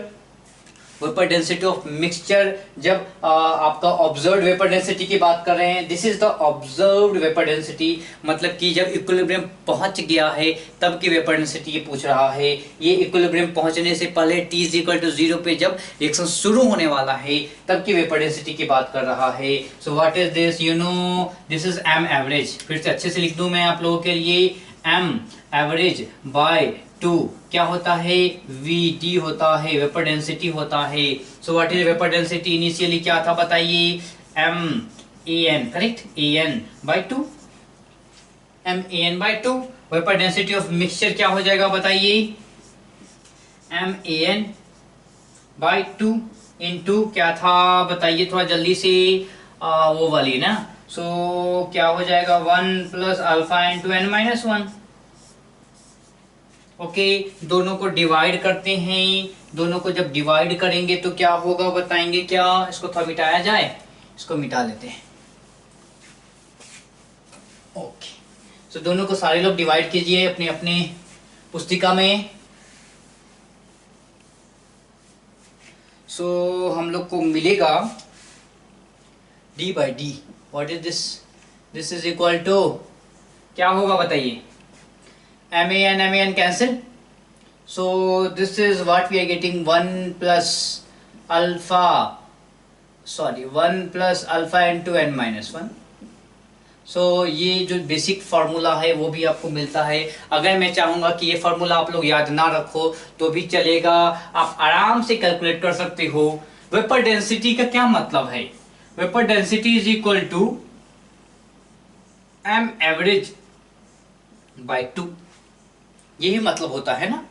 vapour density of mixture जब आपका ऑब्जर्व्ड वेपर डेंसिटी की बात कर रहे हैं, this is the observed vapour density, मतलब कि जब इक्विलिब्रियम पहुंच गया है तब की वेपर डेंसिटी ये पूछ रहा है। ये इक्विलिब्रियम पहुंचने से पहले t इज इक्वल टू 0 पे जब रिएक्शन शुरू होने वाला है तब की वेपर डेंसिटी की बात कर रहा है। So what is this, you know this is m average, फिर से अच्छे से लिख दूं मैं आप लोगों के लिए, m एवरेज बाय 2 क्या होता है, Vd होता है, वेपर डेंसिटी होता है। So what is vapour density initially क्या था बताइए, MAN, correct, AN by 2, MAN by 2। Vapour density of mixture क्या हो जाएगा बताइए, MAN बाय 2 इनटू क्या था बताइए थोड़ा जल्दी से, वो वाली ना, सो क्या हो जाएगा 1 plus alpha into n minus 1। Okay, दोनों को डिवाइड करते हैं, दोनों को जब डिवाइड करेंगे तो क्या होगा बताएंगे क्या, इसको थोड़ा मिटाया जाए, इसको मिटा लेते हैं। ओके, सो दोनों को सारे लोग डिवाइड कीजिए अपने अपने पुस्तिका में। सो हम लोग को मिलेगा d by D, what is this, this is equal to क्या होगा बताइए, MAN cancel, so this is what we are getting 1 plus alpha into n minus 1। so ये जो बेसिक फार्मूला है वो भी आपको मिलता है। अगर मैं चाहूंगा कि ये फार्मूला आप लोग याद ना रखो तो भी चलेगा, आप आराम से कैलकुलेट कर सकते हो। वेपर डेंसिटी का क्या मतलब है, vapour density is equal to m average by 2, यही मतलब होता है ना,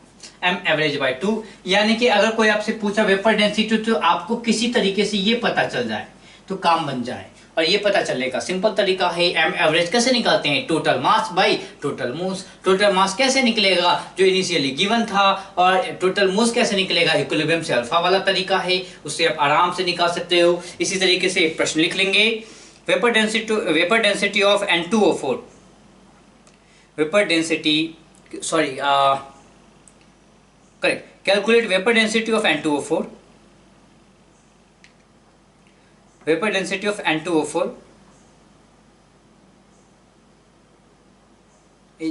m एवरेज बाय 2। यानी कि अगर कोई आपसे पूछा वेपर डेंसिटी तो आपको किसी तरीके से ये पता चल जाए तो काम बन जाए, और ये पता चलेगा सिंपल तरीका है। m एवरेज कैसे निकालते हैं, total mass by total moles. Total mass कैसे निकलेगा, जो इनिशियली गिवन था, और टोटल मोल्स कैसे निकलेगा, इक्विलिब्रियम से अल्फा वाला तरीका है, उससे आप आराम से निकाल सकते हो। इसी तरीके से एक प्रश्न लिख लेंगे, vapour density of N2O4, vapour density sorry correct, calculate vapor density of N2O4, vapor density of N2O4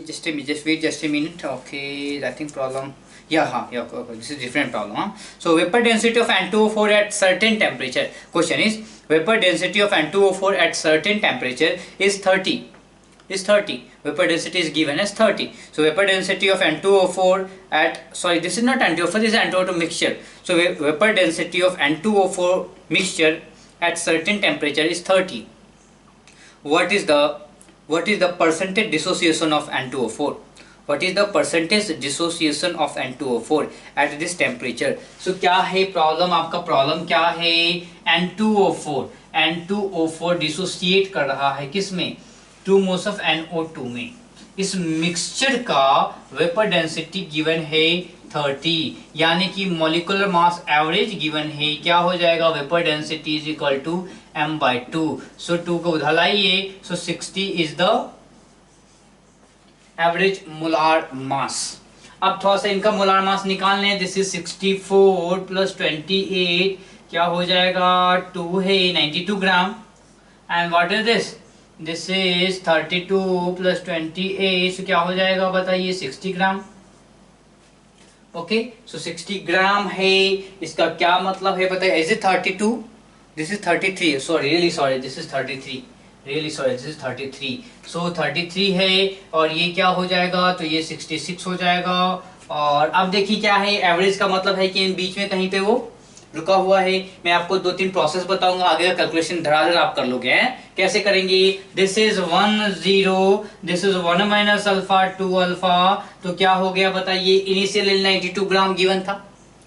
just a minute. Okay, I think problem. Yeah, okay, this is different problem. Huh? So vapor density of N2O4 at certain temperature. Question is vapor density of N2O4 at certain temperature is 30. Vapor density is given as 30. So vapor density of N2O4 at, sorry, this is not N2O4, this is N2O2 mixture. So vapor density of N2O4 mixture at certain temperature is 30. What is the percentage dissociation of N2O4? What is the percentage dissociation of N2O4 at this temperature? So क्या है प्रॉब्लम, आपका प्रॉब्लम क्या है? N2O4 डिसोसिएट कर रहा है किस में? 2 मोल्स ऑफ NO2 में। इस मिक्सचर का वेपर डेंसिटी गिवन है 30, यानी कि मॉलिक्यूलर मास एवरेज गिवन है, क्या हो जाएगा? Vapour density is equal to m/2। So 2 को उधर लाइए, so 60 is the average molar mass. अब थोड़ा सा इनका मोलार मास निकाल लें। दिस इज 64 प्लस 28, क्या हो जाएगा? 2 है 92 gram. And what is this? This is 32 plus 28, क्या हो जाएगा बताइए? 60 ग्राम। ओके, सो 60 ग्राम है। इसका क्या मतलब है बताइए? Is it 32? This is 33, sorry, really sorry, this is 33, really sorry, this is 33। सो 33 है और ये क्या हो जाएगा? तो ये 66 हो जाएगा। और अब देखिए क्या है, एवरेज का मतलब है कि इन बीच में कहीं पे वो रुका हुआ है। मैं आपको 2-3 प्रोसेस बताऊंगा, आगे का कैलकुलेशन धड़ाधड़ आप कर लोगे हैं। कैसे करेंगे? This is 1 0, this is 1 minus alpha 2 alpha, तो क्या हो गया बताइए? इनिशियली 92 ग्राम गिवन था।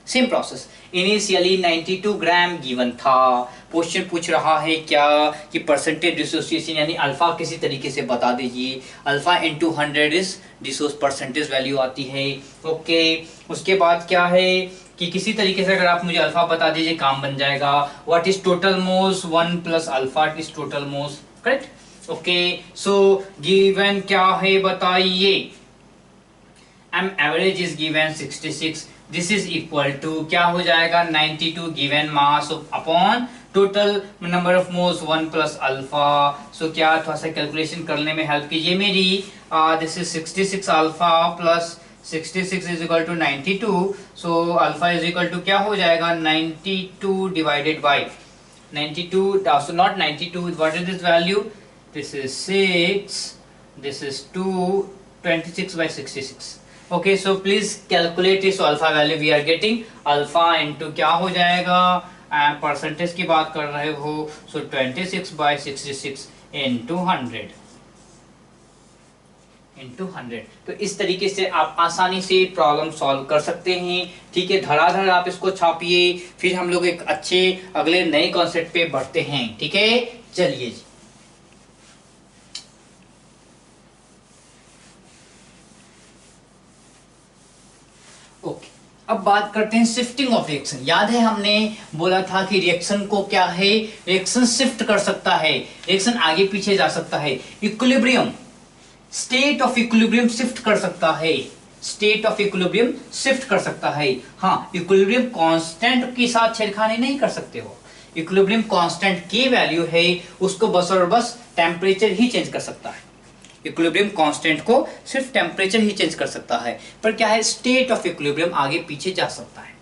सेम प्रोसेस, इनिशियली 92 ग्राम गिवन था। क्वेश्चन पूछ रहा है क्या कि परसेंटेज डिसोसिएशन, यानी अल्फा किसी तरीके से बता दीजिए। अल्फा इंटू 100 इज डिसोस परसेंटेज वैल्यू आती है। ओके, उसके बाद क्या है कि किसी तरीके से अगर आप मुझे अल्फा बता दीजिए, काम बन जाएगा। What is total moles? 1 plus alpha is total moles, correct. Okay, so given क्या है बताइए? M average is given 66, this is equal to क्या हो जाएगा? 92 given mass upon total number of moles 1 plus alpha. So क्या, थोड़ा सा कैलकुलेशन करने में हेल्प कीजिए मेरी। This is 66 alpha plus 66 is equal to 92। So alpha is equal to क्या हो जाएगा? 92 divided by 92, so not 92, what is this value? This is 6, this is 2, 26 by 66. Okay, so please calculate it. So alpha value we are getting alpha into क्या हो जाएगा? परसेंटेज की बात कर रहे हो, so 26 by 66 into 100 into 100। तो इस तरीके से आप आसानी से प्रॉब्लम सॉल्व कर सकते हैं। ठीक है, धड़ाधड़ आप इसको छापिए, फिर हम लोग एक अच्छे अगले नए कॉन्सेप्ट पे बढ़ते हैं। ठीक है, चलिए जी। ओके, अब बात करते हैं शिफ्टिंग ऑफ रिएक्शन। याद है हमने बोला था कि रिएक्शन को क्या है? रिएक्शन शिफ्ट कर सकता है, रिएक्शन आगे पीछे जा सकता है। Equilibrium, state of equilibrium shift कर सकता है, स्टेट ऑफ इक्विलिब्रियम शिफ्ट कर सकता है। हाँ, इक्विलिब्रियम कांस्टेंट के साथ छेड़खानी नहीं कर सकते हो। इक्विलिब्रियम कांस्टेंट की वैल्यू है, उसको बस और बस टेम्परेचर ही चेंज कर सकता है। इक्विलिब्रियम कांस्टेंट को सिर्फ टेम्परेचर ही चेंज कर सकता है, पर क्या है? स्टेट ऑफ इक्विलिब्रियम आगे पीछे जा सकता है,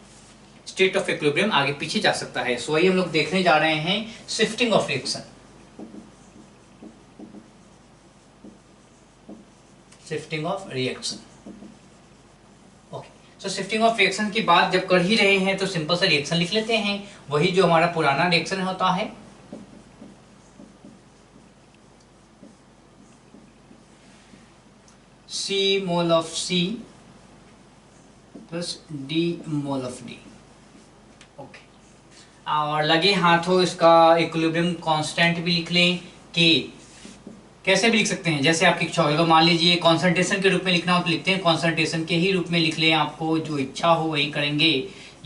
स्टेट ऑफ इक्विलिब्रियम आगे पीछे जा सकता है। सो वही हम लोग देखने जा रहे हैं, shifting of reaction. Shifting of reaction. Okay, so shifting of reaction की बात जब कर ही रहे हैं तो सिंपल सा रिएक्शन लिख लेते हैं, वही जो हमारा पुराना रिएक्शन होता है। C mole of C plus D mole of D। Okay, और लगे हाथों इसका इक्विलिब्रियम कांस्टेंट भी लिख लें, कि कैसे भी लिख सकते हैं, जैसे आपकी इच्छा हो। मान लीजिए कॉन्सेंट्रेशन के रूप में लिखना हो तो लिखते हैं कॉन्सेंट्रेशन के ही रूप में लिख लें, आपको जो इच्छा हो वही करेंगे।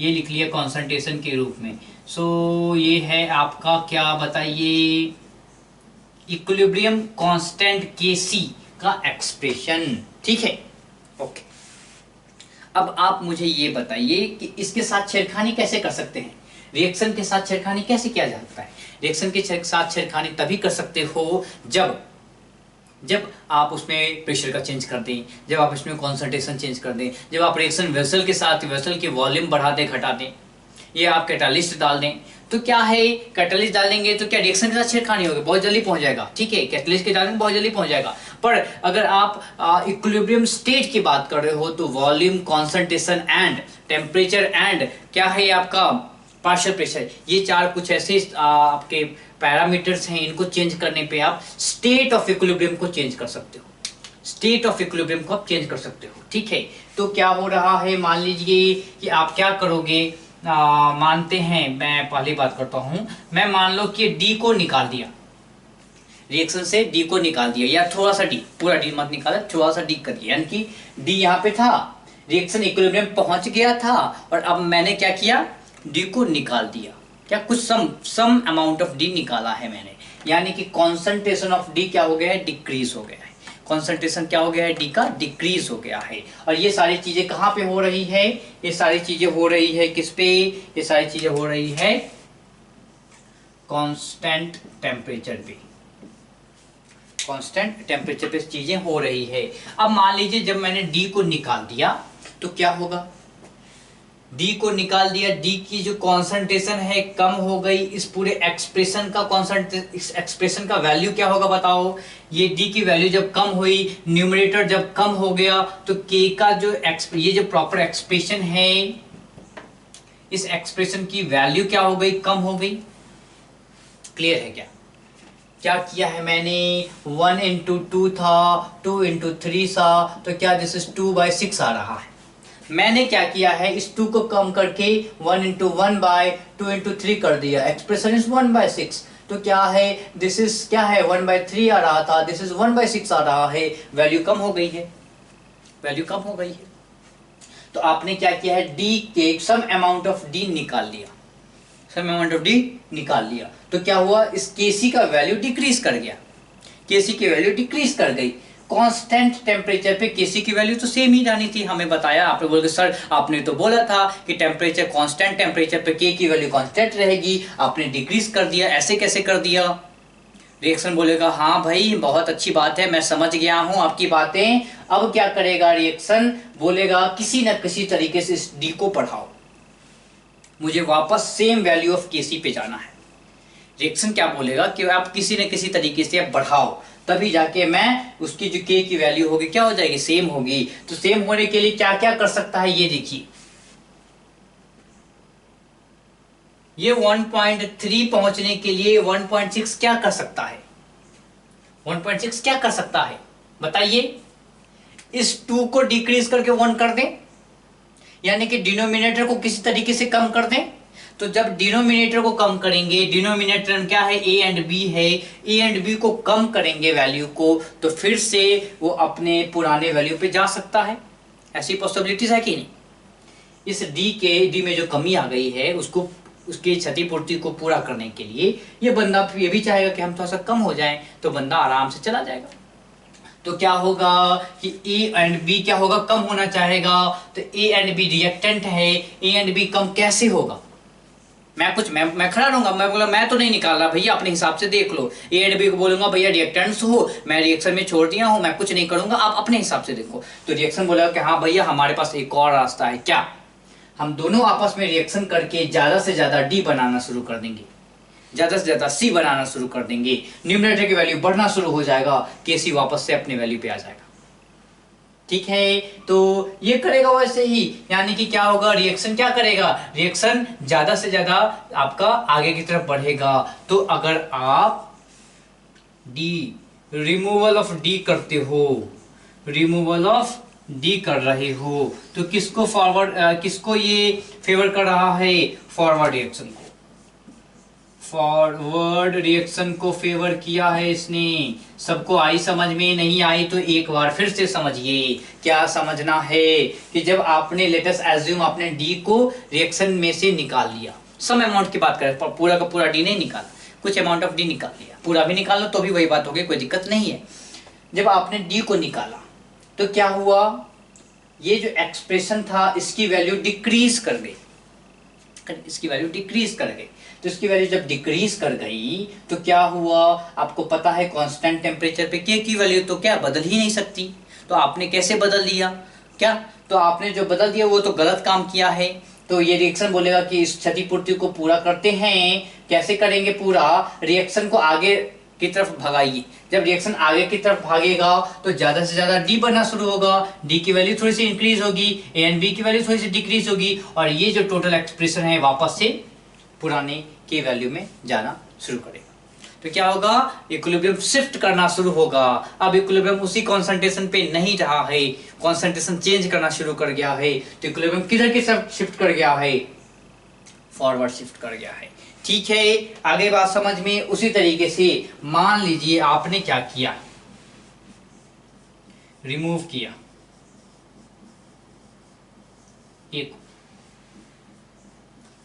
ये लिख लिया कॉन्सेंट्रेशन के रूप में। सो ये है आपका क्या बताइए? इक्विलिब्रियम कांस्टेंट Kc का एक्सप्रेशन। ठीक है, ओके। अब आप मुझे ये बताइए कि इसके साथ छेड़खानी कैसे कर सकते हैं? रिएक्शन के साथ छेड़खानी कैसे किया जाता है? रिएक्शन के साथ छेड़खानी तभी कर सकते हो जब जब आप उसमें प्रेशर का चेंज कर दें, जब आप इसमें कॉन्सेंट्रेशन चेंज कर दें, जब आप रिएक्शन वेसल के साथ वेसल की वॉल्यूम बढ़ा दें घटा दें, ये आप कैटालिस्ट डाल दें, तो क्या है कैटालिस्ट डालेंगे तो क्या रिएक्शन के साथ छेड़खानी होगी, बहुत जल्दी पहुंच जाएगा। ठीक है, कैटालिस्ट के डालेंगे बहुत जल्दी पहुंच जाएगा। पर अगर आप इक्विलिब्रियम स्टेट की बात कर रहे हो तो volume, concentration and temperature and क्या है आपका पार्शियल प्रेशर, ये चार कुछ ऐसे आपके पैरामीटर्स हैं, इनको चेंज करने पे आप स्टेट ऑफ इक्विलिब्रियम को चेंज कर सकते हो, स्टेट ऑफ इक्विलिब्रियम को आप चेंज कर सकते हो। ठीक है, तो क्या हो रहा है, मान लीजिए कि आप क्या करोगे, मानते हैं, मैं पहली बात करता हूं, मैं मान लो कि डी को निकाल दिया, रिएक्शन से डी को निकाल दिया, या थोड़ा सा डी, पूरा डी मत निकाला, थोड़ा सा डी कर दिया, यानी कि डी यहाँ पे था, रिएक्शन इक्विलिब्रियम पहुंच गया था और अब मैंने क्या किया, डी को निकाल दिया, क्या कुछ सम अमाउंट ऑफ डी निकाला है मैंने, यानी कि कॉन्सेंट्रेशन ऑफ डी क्या हो गया है, डिक्रीज हो गया है, कॉन्सेंट्रेशन क्या हो गया है, डी का डिक्रीज हो गया है। और ये सारी चीजें कहाँ पे हो रही है, ये सारी चीजें हो रही है किस पे, ये सारी चीजें हो रही है कांस्टेंट टेम्परेचर पे, कांस्टेंट टेम्परेचर पे चीजें हो रही है। अब मान लीजिए जब मैंने डी को निकाल दिया तो क्या होगा, डी को निकाल दिया, डी की जो कॉन्सेंट्रेशन है कम हो गई, इस पूरे एक्सप्रेशन का इस एक्सप्रेशन का वैल्यू क्या होगा बताओ, ये डी की वैल्यू जब कम हुई, न्यूमरेटर जब कम हो गया तो के का जो ये जो प्रॉपर एक्सप्रेशन है, इस एक्सप्रेशन की वैल्यू क्या हो गई, कम हो गई। क्लियर है क्या, क्या किया है मैंने, 1 into 2 था, 2 into 3 था, तो क्या दिस इज 2/6 आ रहा है। मैंने क्या किया है, इस 2 को कम करके 1 into 1/2 into 3 कर दिया, एक्सप्रेशन इज 1/6, तो क्या है, दिस इज क्या है 1/3 आ रहा था, दिस इज 1/6 आ रहा है, वैल्यू कम हो गई है, वैल्यू कम हो गई है। तो आपने क्या किया है, डी के सम अमाउंट ऑफ डी निकाल लिया, सम अमाउंट ऑफ डी निकाल लिया, तो क्या हुआ, इस केसी का वैल्यू डिक्रीज कर गया, केसी की वैल्यू डिक्रीज कर गई। कांस्टेंट टेम्परेचर पे केसी की वैल्यू तो सेम ही जानी थी, हमें बताया, आपने बोल के सर आपने तो बोला था कि टेम्परेचर कांस्टेंट टेम्परेचर पे के की वैल्यू कांस्टेंट रहेगी, आपने डिक्रीज कर दिया, ऐसे कैसे कर दिया। रिएक्शन बोलेगा हाँ भाई बहुत अच्छी बात है, मैं समझ गया हूं आपकी बातें। अब क्या करेगा रिएक्शन, बोलेगा किसी न किसी तरीके से इस डी को बढ़ाओ, मुझे वापस सेम वैल्यू ऑफ केसी पे जाना है। रिएक्शन क्या बोलेगा कि आप किसी न किसी तरीके से बढ़ाओ, तभी जाके मैं उसकी जो के की वैल्यू होगी क्या हो जाएगी, सेम होगी। तो सेम होने के लिए क्या क्या कर सकता है, ये देखिए, ये 1.3 पहुंचने के लिए 1.6 क्या कर सकता है, 1.6 क्या कर सकता है बताइए, इस 2 को डिक्रीज करके 1 कर दें, यानी कि डिनोमिनेटर को किसी तरीके से कम कर दें। तो जब डिनोमिनेटर को कम करेंगे, डिनोमिनेटर क्या है, ए एंड बी है, ए एंड बी को कम करेंगे वैल्यू को, तो फिर से वो अपने पुराने वैल्यू पे जा सकता है। ऐसी पॉसिबिलिटीज है कि नहीं। इस डी में जो कमी आ गई है उसको, उसकी क्षतिपूर्ति को पूरा करने के लिए ये बंदा ये भी चाहेगा कि हम थोड़ा सा कम हो जाएं, तो बंदा आराम से चला जाएगा। तो क्या होगा कि ए एंड बी क्या होगा, कम होना चाहेगा, तो ए एंड बी रिएक्टेंट है, ए एंड बी कम कैसे होगा, मैं खड़ा रहूंगा, मैं बोला मैं तो नहीं निकाल रहा भैया, अपने हिसाब से देख लो। ए एंड बी को बोलूंगा भैया रिएक्टेंट्स हो, मैं रिएक्शन में छोड़ दिया हूं, मैं कुछ नहीं करूंगा, आप अपने हिसाब से देखो। तो रिएक्शन बोलेगा कि हाँ भैया हमारे पास एक और रास्ता है, क्या, हम दोनों आपस में रिएक्शन करके ज्यादा से ज्यादा डी बनाना शुरू कर देंगे, ज्यादा से ज्यादा सी बनाना शुरू कर देंगे, न्यूमरेटर की वैल्यू बढ़ना शुरू हो जाएगा, केसी वापस से अपने वैल्यू पे आ जाएगा। ठीक है, तो ये करेगा वैसे ही, यानी कि क्या होगा, रिएक्शन क्या करेगा, रिएक्शन ज्यादा से ज्यादा आपका आगे की तरफ बढ़ेगा। तो अगर आप डी रिमूवल ऑफ डी करते हो, रिमूवल ऑफ डी कर रहे हो, तो किसको फॉरवर्ड, किसको ये फेवर कर रहा है, फॉरवर्ड रिएक्शन को, फॉरवर्ड रिएक्शन को फेवर किया है इसने। सबको आई समझ में, नहीं आई तो एक बार फिर से समझिए। क्या समझना है कि जब आपने लेटेस्ट एज्यूम आपने डी को रिएक्शन में से निकाल लिया, सम अमाउंट की बात करें, पूरा का पूरा डी नहीं निकाला, कुछ अमाउंट ऑफ डी निकाल लिया, पूरा भी निकाल लो तो भी वही बात होगी, कोई दिक्कत नहीं है। जब आपने डी को निकाला तो क्या हुआ, ये जो एक्सप्रेशन था इसकी वैल्यू डिक्रीज कर गई, इसकी वैल्यू डिक्रीज कर गई। तो इसकी वैल्यू जब डिक्रीज कर गई तो क्या हुआ, आपको पता है कांस्टेंट टेम्परेचर पे के की वैल्यू तो क्या बदल ही नहीं सकती। तो आपने कैसे बदल दिया, क्या तो आपने जो बदल दिया वो तो गलत काम किया है। तो ये रिएक्शन बोलेगा कि इस क्षतिपूर्ति को पूरा करते हैं, कैसे करेंगे पूरा, रिएक्शन को आगे की तरफ भगाइए। जब रिएक्शन आगे की तरफ भागेगा तो ज्यादा से ज्यादा डी बनना शुरू होगा, डी की वैल्यू थोड़ी सी इंक्रीज होगी, ए एंड बी की वैल्यू थोड़ी सी डिक्रीज होगी, और ये जो टोटल एक्सप्रेशन है वापस से पुराने के वैल्यू में जाना शुरू करेगा। तो क्या होगा, इक्विलिब्रियम शिफ्ट करना शुरू होगा। अब इक्विलिब्रियम उसी कॉन्सेंट्रेशन पे नहीं रहा है, कॉन्सेंट्रेशन चेंज करना शुरू कर गया है। तो इक्विलिब्रियम किधर की तरफ शिफ्ट कर गया है, फॉरवर्ड शिफ्ट कर गया है। ठीक है, आगे बात समझ में। उसी तरीके से मान लीजिए आपने क्या किया, रिमूव किया एक,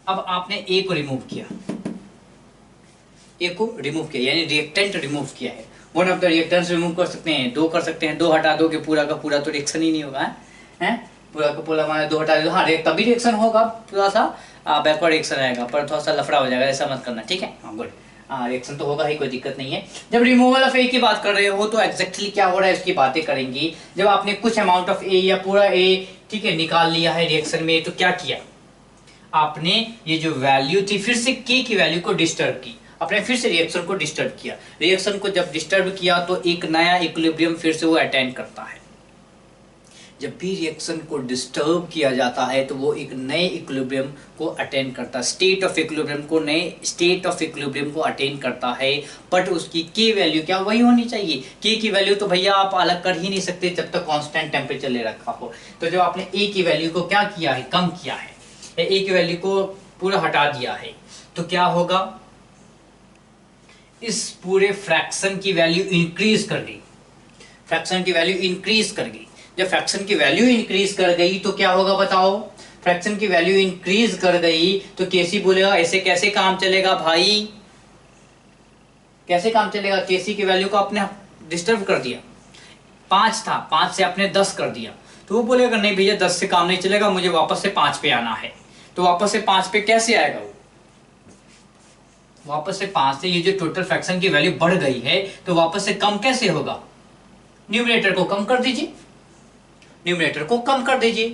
अब आपने ए को रिमूव किया, ए को रिमूव किया यानी रिएक्टेंट रिमूव किया है। One of the reactants remove कर सकते हैं, दो कर सकते हैं, दो हटा दो कि पूरा का पूरा तो रिएक्शन ही नहीं होगा है, पूरा का पूरा माने दो हटा दो, हाँ तभी रिएक्शन होगा, थोड़ा सा बैकवर्ड रिएक्शन आएगा पर थोड़ा सा लफड़ा हो जाएगा, ऐसा मत करना, ठीक है। हाँ गुड, रिएक्शन तो होगा ही, कोई दिक्कत नहीं है। जब रिमूवल ऑफ ए की बात कर रहे हो तो एग्जैक्टली क्या हो रहा है इसकी बातें करेंगे। जब आपने कुछ अमाउंट ऑफ ए या पूरा ए ठीक है निकाल लिया है रिएक्शन में, तो क्या किया आपने, ये जो वैल्यू थी फिर से के की वैल्यू को डिस्टर्ब की, आपने फिर से रिएक्शन को डिस्टर्ब किया। रिएक्शन को जब डिस्टर्ब किया तो एक नया इक्विलिब्रियम फिर से वो अटेंड करता है। जब भी रिएक्शन को डिस्टर्ब किया जाता है तो वो एक नए इक्विलिब्रियम को अटेंड करता है, स्टेट ऑफ इक्विलिब्रियम को, नए स्टेट ऑफ इक्विलिब्रियम को अटेंड करता है। बट उसकी के वैल्यू क्या वही होनी चाहिए, के की वैल्यू तो भैया आप अलग कर ही नहीं सकते जब तक कांस्टेंट टेम्परेचर ले रखा हो। तो जब आपने ए की वैल्यू को क्या किया है, कम किया है, ए की वैल्यू को पूरा हटा दिया है, तो क्या होगा, इस पूरे फ्रैक्शन की वैल्यू इंक्रीज कर गई, फ्रैक्शन की वैल्यू इंक्रीज कर गई। जब फ्रैक्शन की वैल्यू इंक्रीज कर गई तो क्या होगा बताओ, फ्रैक्शन की वैल्यू इंक्रीज कर गई तो केसी बोलेगा ऐसे कैसे काम चलेगा भाई, कैसे काम चलेगा, केसी की वैल्यू को आपने डिस्टर्ब कर दिया, 5 था 5 से आपने 10 कर दिया, तो वो बोलेगा नहीं भैया 10 से काम नहीं चलेगा, मुझे वापस से 5 पे आना है। तो वापस से 5 पे कैसे आएगा वो, वापस से 5 से ये जो टोटल फ्रैक्शन की वैल्यू बढ़ गई है तो वापस से कम कैसे होगा, न्यूमरेटर को कम कर दीजिए, न्यूमरेटर को कम कर दीजिए।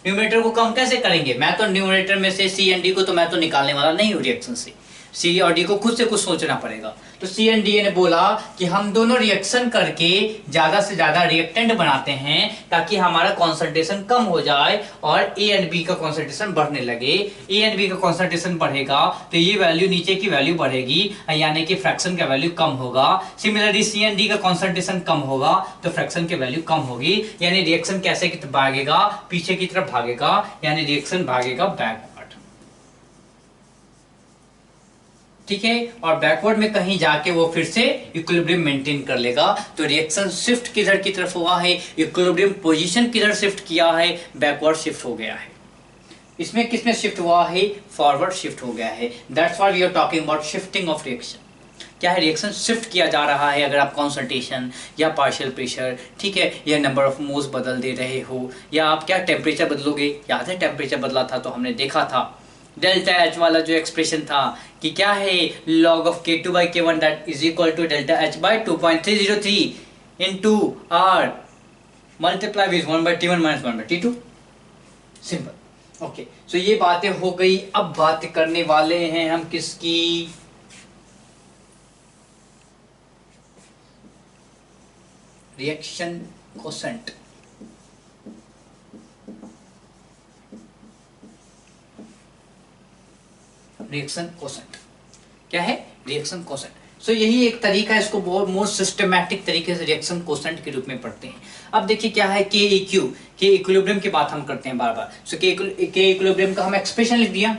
न्यूमरेटर को कम कैसे करेंगे, मैं तो न्यूमरेटर में से सी एंड डी को तो मैं तो निकालने वाला नहीं हूँ रिएक्शन से, सी और डी को खुद से कुछ सोचना पड़ेगा। तो सी एंड डी ने बोला कि हम दोनों रिएक्शन करके ज्यादा से ज्यादा रिएक्टेंट बनाते हैं ताकि हमारा कॉन्सेंट्रेशन कम हो जाए और ए एंड बी का कॉन्सेंट्रेशन बढ़ने लगे। ए एंड बी का कॉन्सेंट्रेशन बढ़ेगा तो ये वैल्यू नीचे की वैल्यू बढ़ेगी यानी कि फ्रैक्शन का वैल्यू कम होगा। सिमिलरली सी एंड डी का कॉन्सेंट्रेशन कम होगा तो फ्रैक्शन की वैल्यू कम होगी, यानी रिएक्शन कैसे की तरफ भागेगा, पीछे की तरफ भागेगा, यानी रिएक्शन भागेगा बैकवर्ड, ठीक है। और बैकवर्ड में कहीं जाके वो फिर से इक्विलिब्रियम मेंटेन कर लेगा। तो रिएक्शन शिफ्ट किधर की तरफ हुआ है, इक्विलिब्रियम पोजीशन किधर शिफ्ट किया है, बैकवर्ड शिफ्ट हो गया है। इसमें किसमें शिफ्ट हुआ है, फॉरवर्ड शिफ्ट हो गया है। That's why we are talking about shifting of reaction. क्या है, रिएक्शन शिफ्ट किया जा रहा है। अगर आप कॉन्संट्रेशन या पार्शियल प्रेशर, ठीक है, या नंबर ऑफ मोल्स बदल दे रहे हो, या आप क्या टेम्परेचर बदलोगे, याद है टेम्परेचर बदला था तो हमने देखा था डेल्टा एच वाला जो एक्सप्रेशन था कि क्या है, log of k2 by k1 that is equal to delta h by 2.303 into r multiply with 1 by t1 minus 1 by t2, simple. Okay, so ये बातें हो गई। अब बात करने वाले हैं हम किसकी, रिएक्शन कोसेंट। रिएक्शन कोसेंट क्या है, रिएक्शन कोसेंट। सो यही एक तरीका है, इसको बहुत मोस्ट सिस्टमैटिक तरीके से रिएक्शन कोसेंट के रूप में पढ़ते हैं। अब देखिए क्या है, के इक्यू, के इक्विलिब्रियम की बात हम करते हैं बार बार। सो के इक्विलिब्रियम का हम एक्सप्रेशन लिख दिया,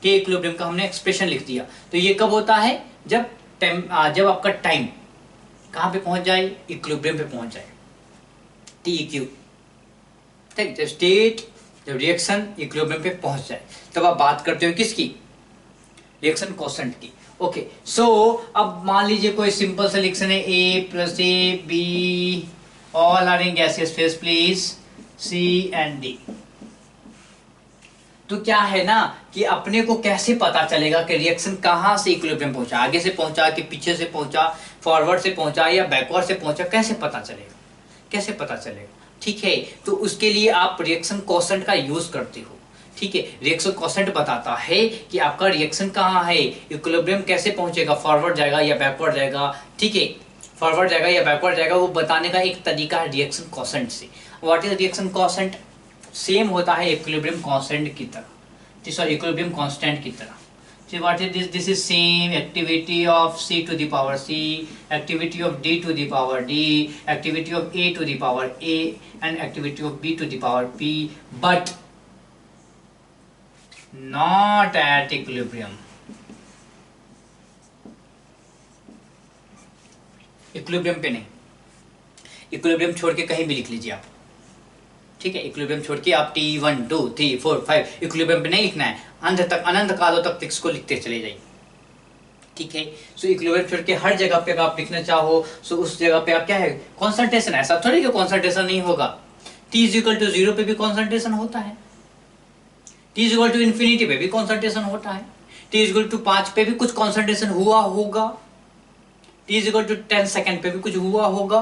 के इक्विलिब्रियम का हमने एक्सप्रेशन लिख दिया। तो ये कब होता है, जब आपका टाइम कहाँ पे पहुंच जाए, इक्विलिब्रियम पे पहुंच जाए, टी इक्यू, ठीक। जब स्टेट, जब रिएक्शन इक्विलिब्रियम पे पहुंच जाए तब आप बात करते हो किसकी, रिएक्शन कोसेंट की। ओके, सो अब मान लीजिए कोई सिंपल सा रिएक्शन है, A plus A B all are in gaseous phase please, C and D. तो क्या है ना कि अपने को कैसे पता चलेगा कि रिएक्शन कहाँ से इक्विलिब्रियम पहुंचा, आगे से पहुंचा कि पीछे से पहुंचा, फॉरवर्ड से पहुंचा या बैकवर्ड से पहुंचा, कैसे पता चलेगा, कैसे पता चलेगा? ठीक है, तो उसके लिए आप रिएक्शन कोएफिशिएंट का यूज करते हो। ठीक है, रिएक्शन कोएफिशिएंट बताता है कि आपका रिएक्शन कहाँ है, इक्विलिब्रियम कैसे पहुंचेगा, फॉरवर्ड जाएगा या बैकवर्ड जाएगा। ठीक है, फॉरवर्ड जाएगा या बैकवर्ड जाएगा, वो बताने का एक तरीका है रिएक्शन कोएफिशिएंट से। What is reaction coefficient? Same होता है इक्विलिब्रियम कांस्टेंट की तरह, सॉरी इक्विलिब्रियम कांस्टेंट की तरह। So what is this? This is same activity of C to the power C, activity of D to the power D, activity of A to the power A, and activity of B to the power B, but not at equilibrium. Equilibrium पे नहीं, इक्विलिब्रियम छोड़ के कहीं भी लिख लीजिए आप। ठीक है, इक्विलिब्रियम छोड़ के आप T1 2 3 4 5 इक्विलिब्रियम पे नहीं लिखना है, अंत तक अनंत कालों तक इसको लिखते चले जाइए। ठीक है, सो इक्विलिब्रियम छोड़ के हर जगह पे अगर आप लिखना चाहो सो उस जगह पे आप क्या है कॉन्संट्रेशन, ऐसा थोड़ी कि कॉन्संट्रेशन नहीं होगा। T = 0 पे भी कॉन्संट्रेशन होता है, T = इन्फिनिटी पे भी कॉन्संट्रेशन होता है, T = 5 पे भी कुछ कॉन्संट्रेशन हुआ होगा, T = 10 सेकेंड पे भी कुछ हुआ होगा।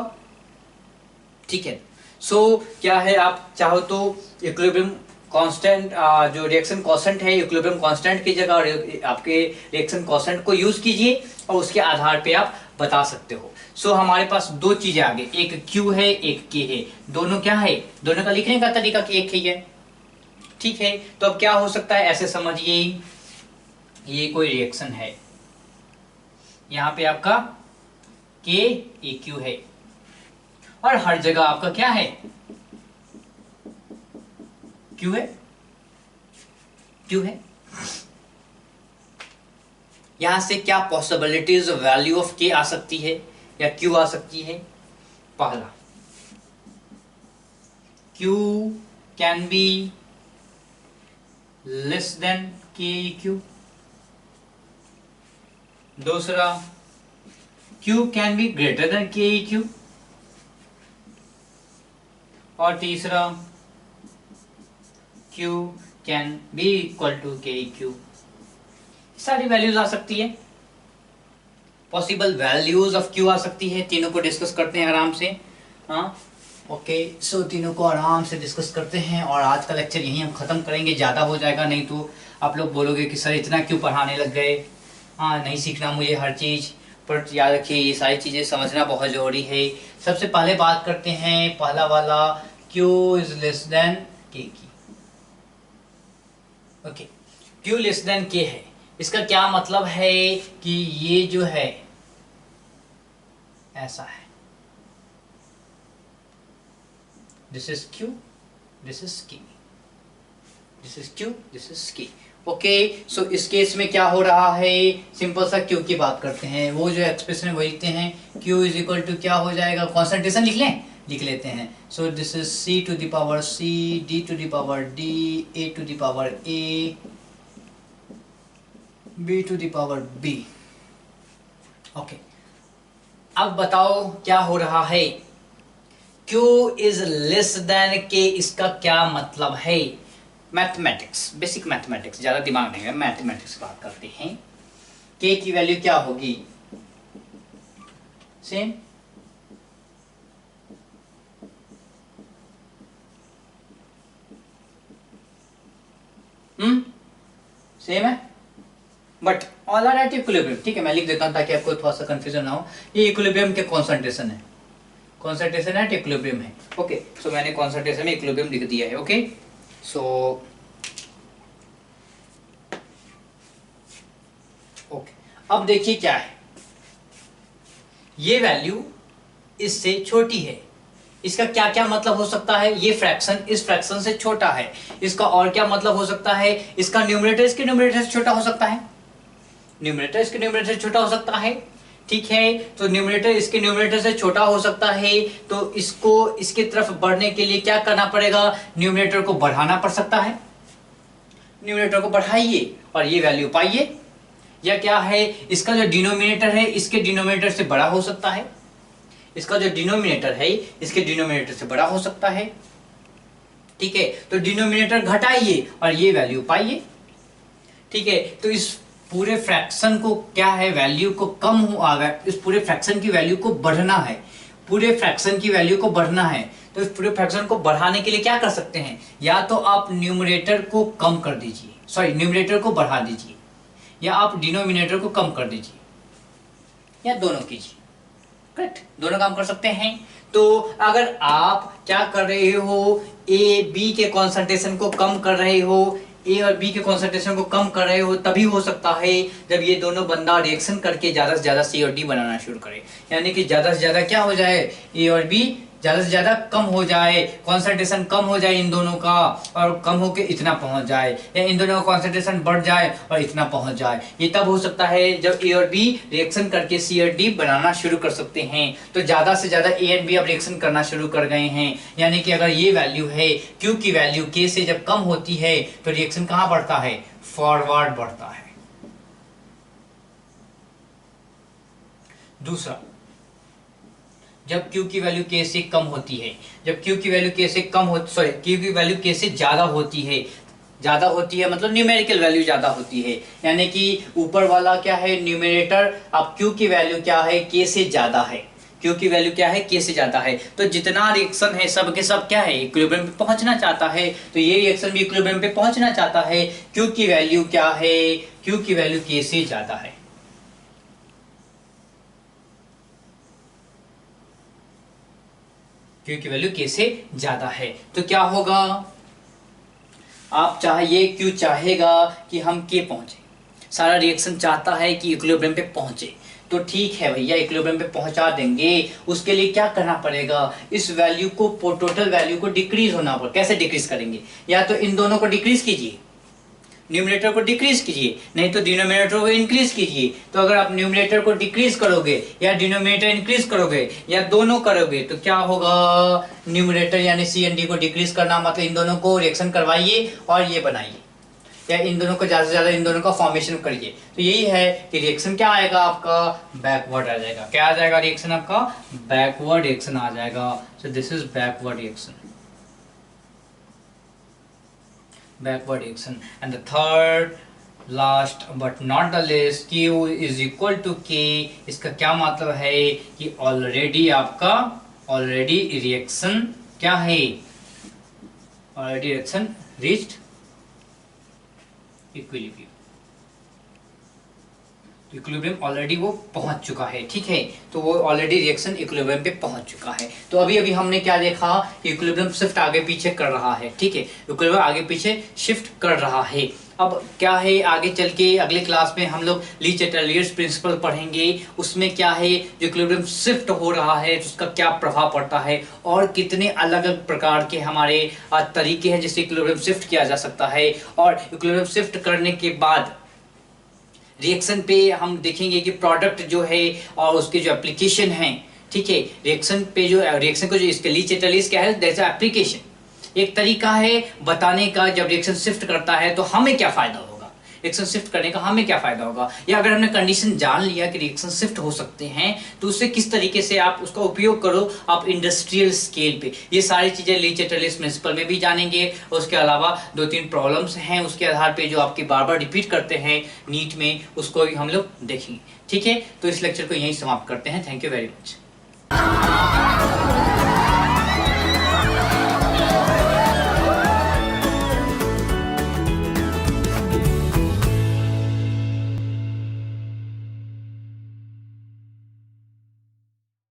ठीक है, सो क्या है आप चाहो तो इक्विलिब्रियम कांस्टेंट, जो रिएक्शन कोएफिशिएंट है इक्विलिब्रियम कांस्टेंट की जगह आपके रिएक्शन कोएफिशिएंट को यूज कीजिए और उसके आधार पे आप बता सकते हो। सो हमारे पास दो चीजें आ गई, एक Q है एक K है, दोनों क्या है, दोनों का लिखने का तरीका कि एक ही है। ठीक है, तो अब क्या हो सकता है, ऐसे समझिए ये कोई रिएक्शन है, यहाँ पे आपका KAQ है और हर जगह आपका क्या है Q है, Q है। यहां से क्या पॉसिबिलिटीज वैल्यू ऑफ K आ सकती है या Q आ सकती है? पहला, Q can be less than KEQ। दूसरा, Q can be greater than KEQ। और तीसरा, Q can be equal to KEQ। सारी वैल्यूज आ सकती है, पॉसिबल वैल्यूज ऑफ Q आ सकती है। तीनों को डिस्कस करते हैं आराम से। हाँ ओके, सो तीनों को आराम से डिस्कस करते हैं और आज का लेक्चर यहीं हम खत्म करेंगे। ज़्यादा हो जाएगा नहीं तो आप लोग बोलोगे कि सर इतना क्यों पढ़ाने लग गए। हाँ, नहीं सीखना मुझे हर चीज़, पर याद रखिए ये सारी चीज़ें समझना बहुत ज़रूरी है। सबसे पहले बात करते हैं पहला वाला, Q is less than K की। Okay, Q less than K है, इसका क्या मतलब है कि ये जो है ऐसा है, this is Q, this is K, this is Q, this is K। Okay, so इस केस में क्या हो रहा है, सिंपल सा Q की बात करते हैं। वो जो एक्सप्रेशन है वो लिखते हैं, Q इज इक्वल टू क्या हो जाएगा, कॉन्सेंट्रेशन लिख लेते हैं। So this is C to the power C, D to the power D, A to the power A, B to the power B। Okay, अब बताओ क्या हो रहा है, Q is less than K, इसका क्या मतलब है? मैथमेटिक्स, बेसिक मैथमेटिक्स, ज्यादा दिमाग नहीं है, मैथमेटिक्स बात करते हैं। K की वैल्यू क्या होगी, सेम सेम है, but all are at equilibrium. ठीक है, मैं लिख देता हूं ताकि आपको थोड़ा सा कंफ्यूजन ना हो। ये इक्विलिब्रियम के कॉन्सेंट्रेशन है, कॉन्सेंट्रेशन एट इक्विलिब्रियम है। ओके, सो मैंने कॉन्सेंट्रेशन में इक्विलिब्रियम लिख दिया है। ओके, सो ओके, अब देखिए क्या है, ये वैल्यू इससे छोटी है, इसका क्या क्या मतलब हो सकता है, ये फ्रैक्शन इस फ्रैक्शन से छोटा है। इसका और क्या मतलब हो सकता है, इसका न्यूमरेटर इसके न्यूमरेटर से छोटा हो सकता है, न्यूमरेटर इसके न्यूमरेटर से छोटा हो सकता है। ठीक है, तो न्यूमरेटर इसके न्यूमरेटर से छोटा हो सकता है, तो इसको इसके तरफ बढ़ने के लिए क्या करना पड़ेगा, न्यूमरेटर को बढ़ाना पड़ सकता है। न्यूमरेटर को बढ़ाइए और ये वैल्यू पाइए, या क्या है, इसका जो डिनोमिनेटर है इसके डिनोमिनेटर से बड़ा हो सकता है, इसका जो डिनोमिनेटर है इसके डिनोमिनेटर से बड़ा हो सकता है। ठीक है, तो डिनोमिनेटर घटाइए और ये वैल्यू पाइए। ठीक है, तो इस पूरे फ्रैक्शन को क्या है, वैल्यू को कम हो, इस पूरे फ्रैक्शन की वैल्यू को बढ़ना है, पूरे फ्रैक्शन की वैल्यू को बढ़ना है। तो इस पूरे फ्रैक्शन को बढ़ाने के लिए क्या कर सकते हैं, या तो आप न्यूमरेटर को कम कर दीजिए, सॉरी न्यूमरेटर को बढ़ा दीजिए, या आप डिनोमिनेटर को कम कर दीजिए, या दोनों कीजिए। करेक्ट, दोनों काम कर सकते हैं। तो अगर आप क्या कर रहे हो, ए बी के कॉन्सेंट्रेशन को कम कर रहे हो, ए और बी के कॉन्सेंट्रेशन को कम कर रहे हो, तभी हो सकता है जब ये दोनों बंदा रिएक्शन करके ज्यादा से ज्यादा सी और डी बनाना शुरू करे, यानी कि ज्यादा से ज्यादा क्या हो जाए, ए और बी ज्यादा से ज्यादा कम हो जाए, कॉन्सेंट्रेशन कम हो जाए इन दोनों का, और कम होके इतना पहुंच जाए, या इन दोनों का कॉन्सेंट्रेशन बढ़ जाए और इतना पहुंच जाए। ये तब हो सकता है जब ए और बी रिएक्शन करके सी और डी बनाना शुरू कर सकते हैं। तो ज्यादा से ज्यादा ए एंड बी अब रिएक्शन करना शुरू कर गए हैं, यानी कि अगर ये वैल्यू है, क्यू की वैल्यू के से जब कम होती है तो रिएक्शन कहाँ बढ़ता है, फॉरवर्ड बढ़ता है। दूसरा, जब Q की वैल्यू K से कम होती है, जब Q की वैल्यू K से कम हो, सॉरी Q की वैल्यू K से ज्यादा होती है, ज्यादा होती है मतलब न्यूमेरिकल वैल्यू ज्यादा होती है, यानी कि ऊपर वाला क्या है न्यूमरेटर, अब Q की वैल्यू क्या है, K से ज्यादा है, Q की वैल्यू क्या है, K से ज्यादा है। तो जितना रिएक्शन है सब के सब क्या है, इक्विलिब्रियम पे पहुंचना चाहता है, तो ये रिएक्शन भी इक्विलिब्रियम पे पहुंचना चाहता है। Q की वैल्यू क्या है, Q की वैल्यू K से ज्यादा है। Q की वैल्यू K से ज्यादा है, तो क्या होगा, आप चाहिए Q चाहेगा कि हम K पहुंचे, सारा रिएक्शन चाहता है कि इक्विलिब्रियम पे पहुंचे, तो ठीक है भैया इक्विलिब्रियम पे पहुंचा देंगे। उसके लिए क्या करना पड़ेगा, इस वैल्यू को, टोटल वैल्यू को डिक्रीज होना पड़ेगा। कैसे डिक्रीज करेंगे, या तो इन दोनों को डिक्रीज कीजिए, न्यूमरेटर को डिक्रीज कीजिए, नहीं तो डिनोमिनेटर को इंक्रीज कीजिए। तो अगर आप न्यूमरेटर को डिक्रीज करोगे या डिनोमिनेटर इंक्रीज करोगे या दोनों करोगे तो क्या होगा, न्यूमरेटर यानी सी एंड डी को डिक्रीज करना मतलब इन दोनों को रिएक्शन करवाइए और ये बनाइए, या इन दोनों को ज्यादा से ज्यादा इन दोनों का फॉर्मेशन करिए। तो यही है कि रिएक्शन क्या आएगा आपका, बैकवर्ड आ जाएगा। क्या आ जाएगा रिएक्शन आपका, बैकवर्ड रिएक्शन आ जाएगा। सो this is backward reaction, backward reaction. And the third, last but not the least, Q is equal to K। इसका क्या मतलब है कि ऑलरेडी आपका रिएक्शन क्या है, ऑलरेडी रिएक्शन रीच्ड इक्विलिब्रियम, तो इक्विलिब्रियम ऑलरेडी वो पहुंच चुका है। ठीक है, तो वो ऑलरेडी रिएक्शन इक्विलिब्रियम पे पहुंच चुका है। तो अभी अभी हमने क्या देखा, इक्विलिब्रियम शिफ्ट आगे पीछे कर रहा है। ठीक है, इक्विलिब्रियम आगे पीछे शिफ्ट कर रहा है। अब क्या है, आगे चल के अगले क्लास में हम लोग ली चैटलियर्स प्रिंसिपल पढ़ेंगे। उसमें क्या है, जो इक्विलिब्रियम शिफ्ट हो रहा है उसका क्या प्रभाव पड़ता है, और कितने अलग अलग प्रकार के हमारे तरीके हैं जिससे इक्विलिब्रियम शिफ्ट किया जा सकता है। और इक्विलिब्रियम शिफ्ट करने के बाद रिएक्शन पे हम देखेंगे कि प्रोडक्ट जो है और उसके जो एप्लीकेशन है। ठीक है, रिएक्शन पे जो रिएक्शन को जो इसके ली चैटलियर्स क्या है, दैट्स एप्लीकेशन, एक तरीका है बताने का जब रिएक्शन शिफ्ट करता है तो हमें क्या फायदा होगा, रिएक्शन शिफ्ट करने का हमें क्या फायदा होगा, या अगर हमने कंडीशन जान लिया कि रिएक्शन शिफ्ट हो सकते हैं तो उससे किस तरीके से आप उसका उपयोग करो आप इंडस्ट्रियल स्केल पे। ये सारी चीजें ली चैटलियर्स प्रिंसिपल में भी जानेंगे। उसके अलावा 2-3 प्रॉब्लम्स हैं उसके आधार पे जो आपकी बार बार रिपीट करते हैं नीट में, उसको भी हम लोग देखेंगे। ठीक है, तो इस लेक्चर को यहीं समाप्त करते हैं। Thank you very much.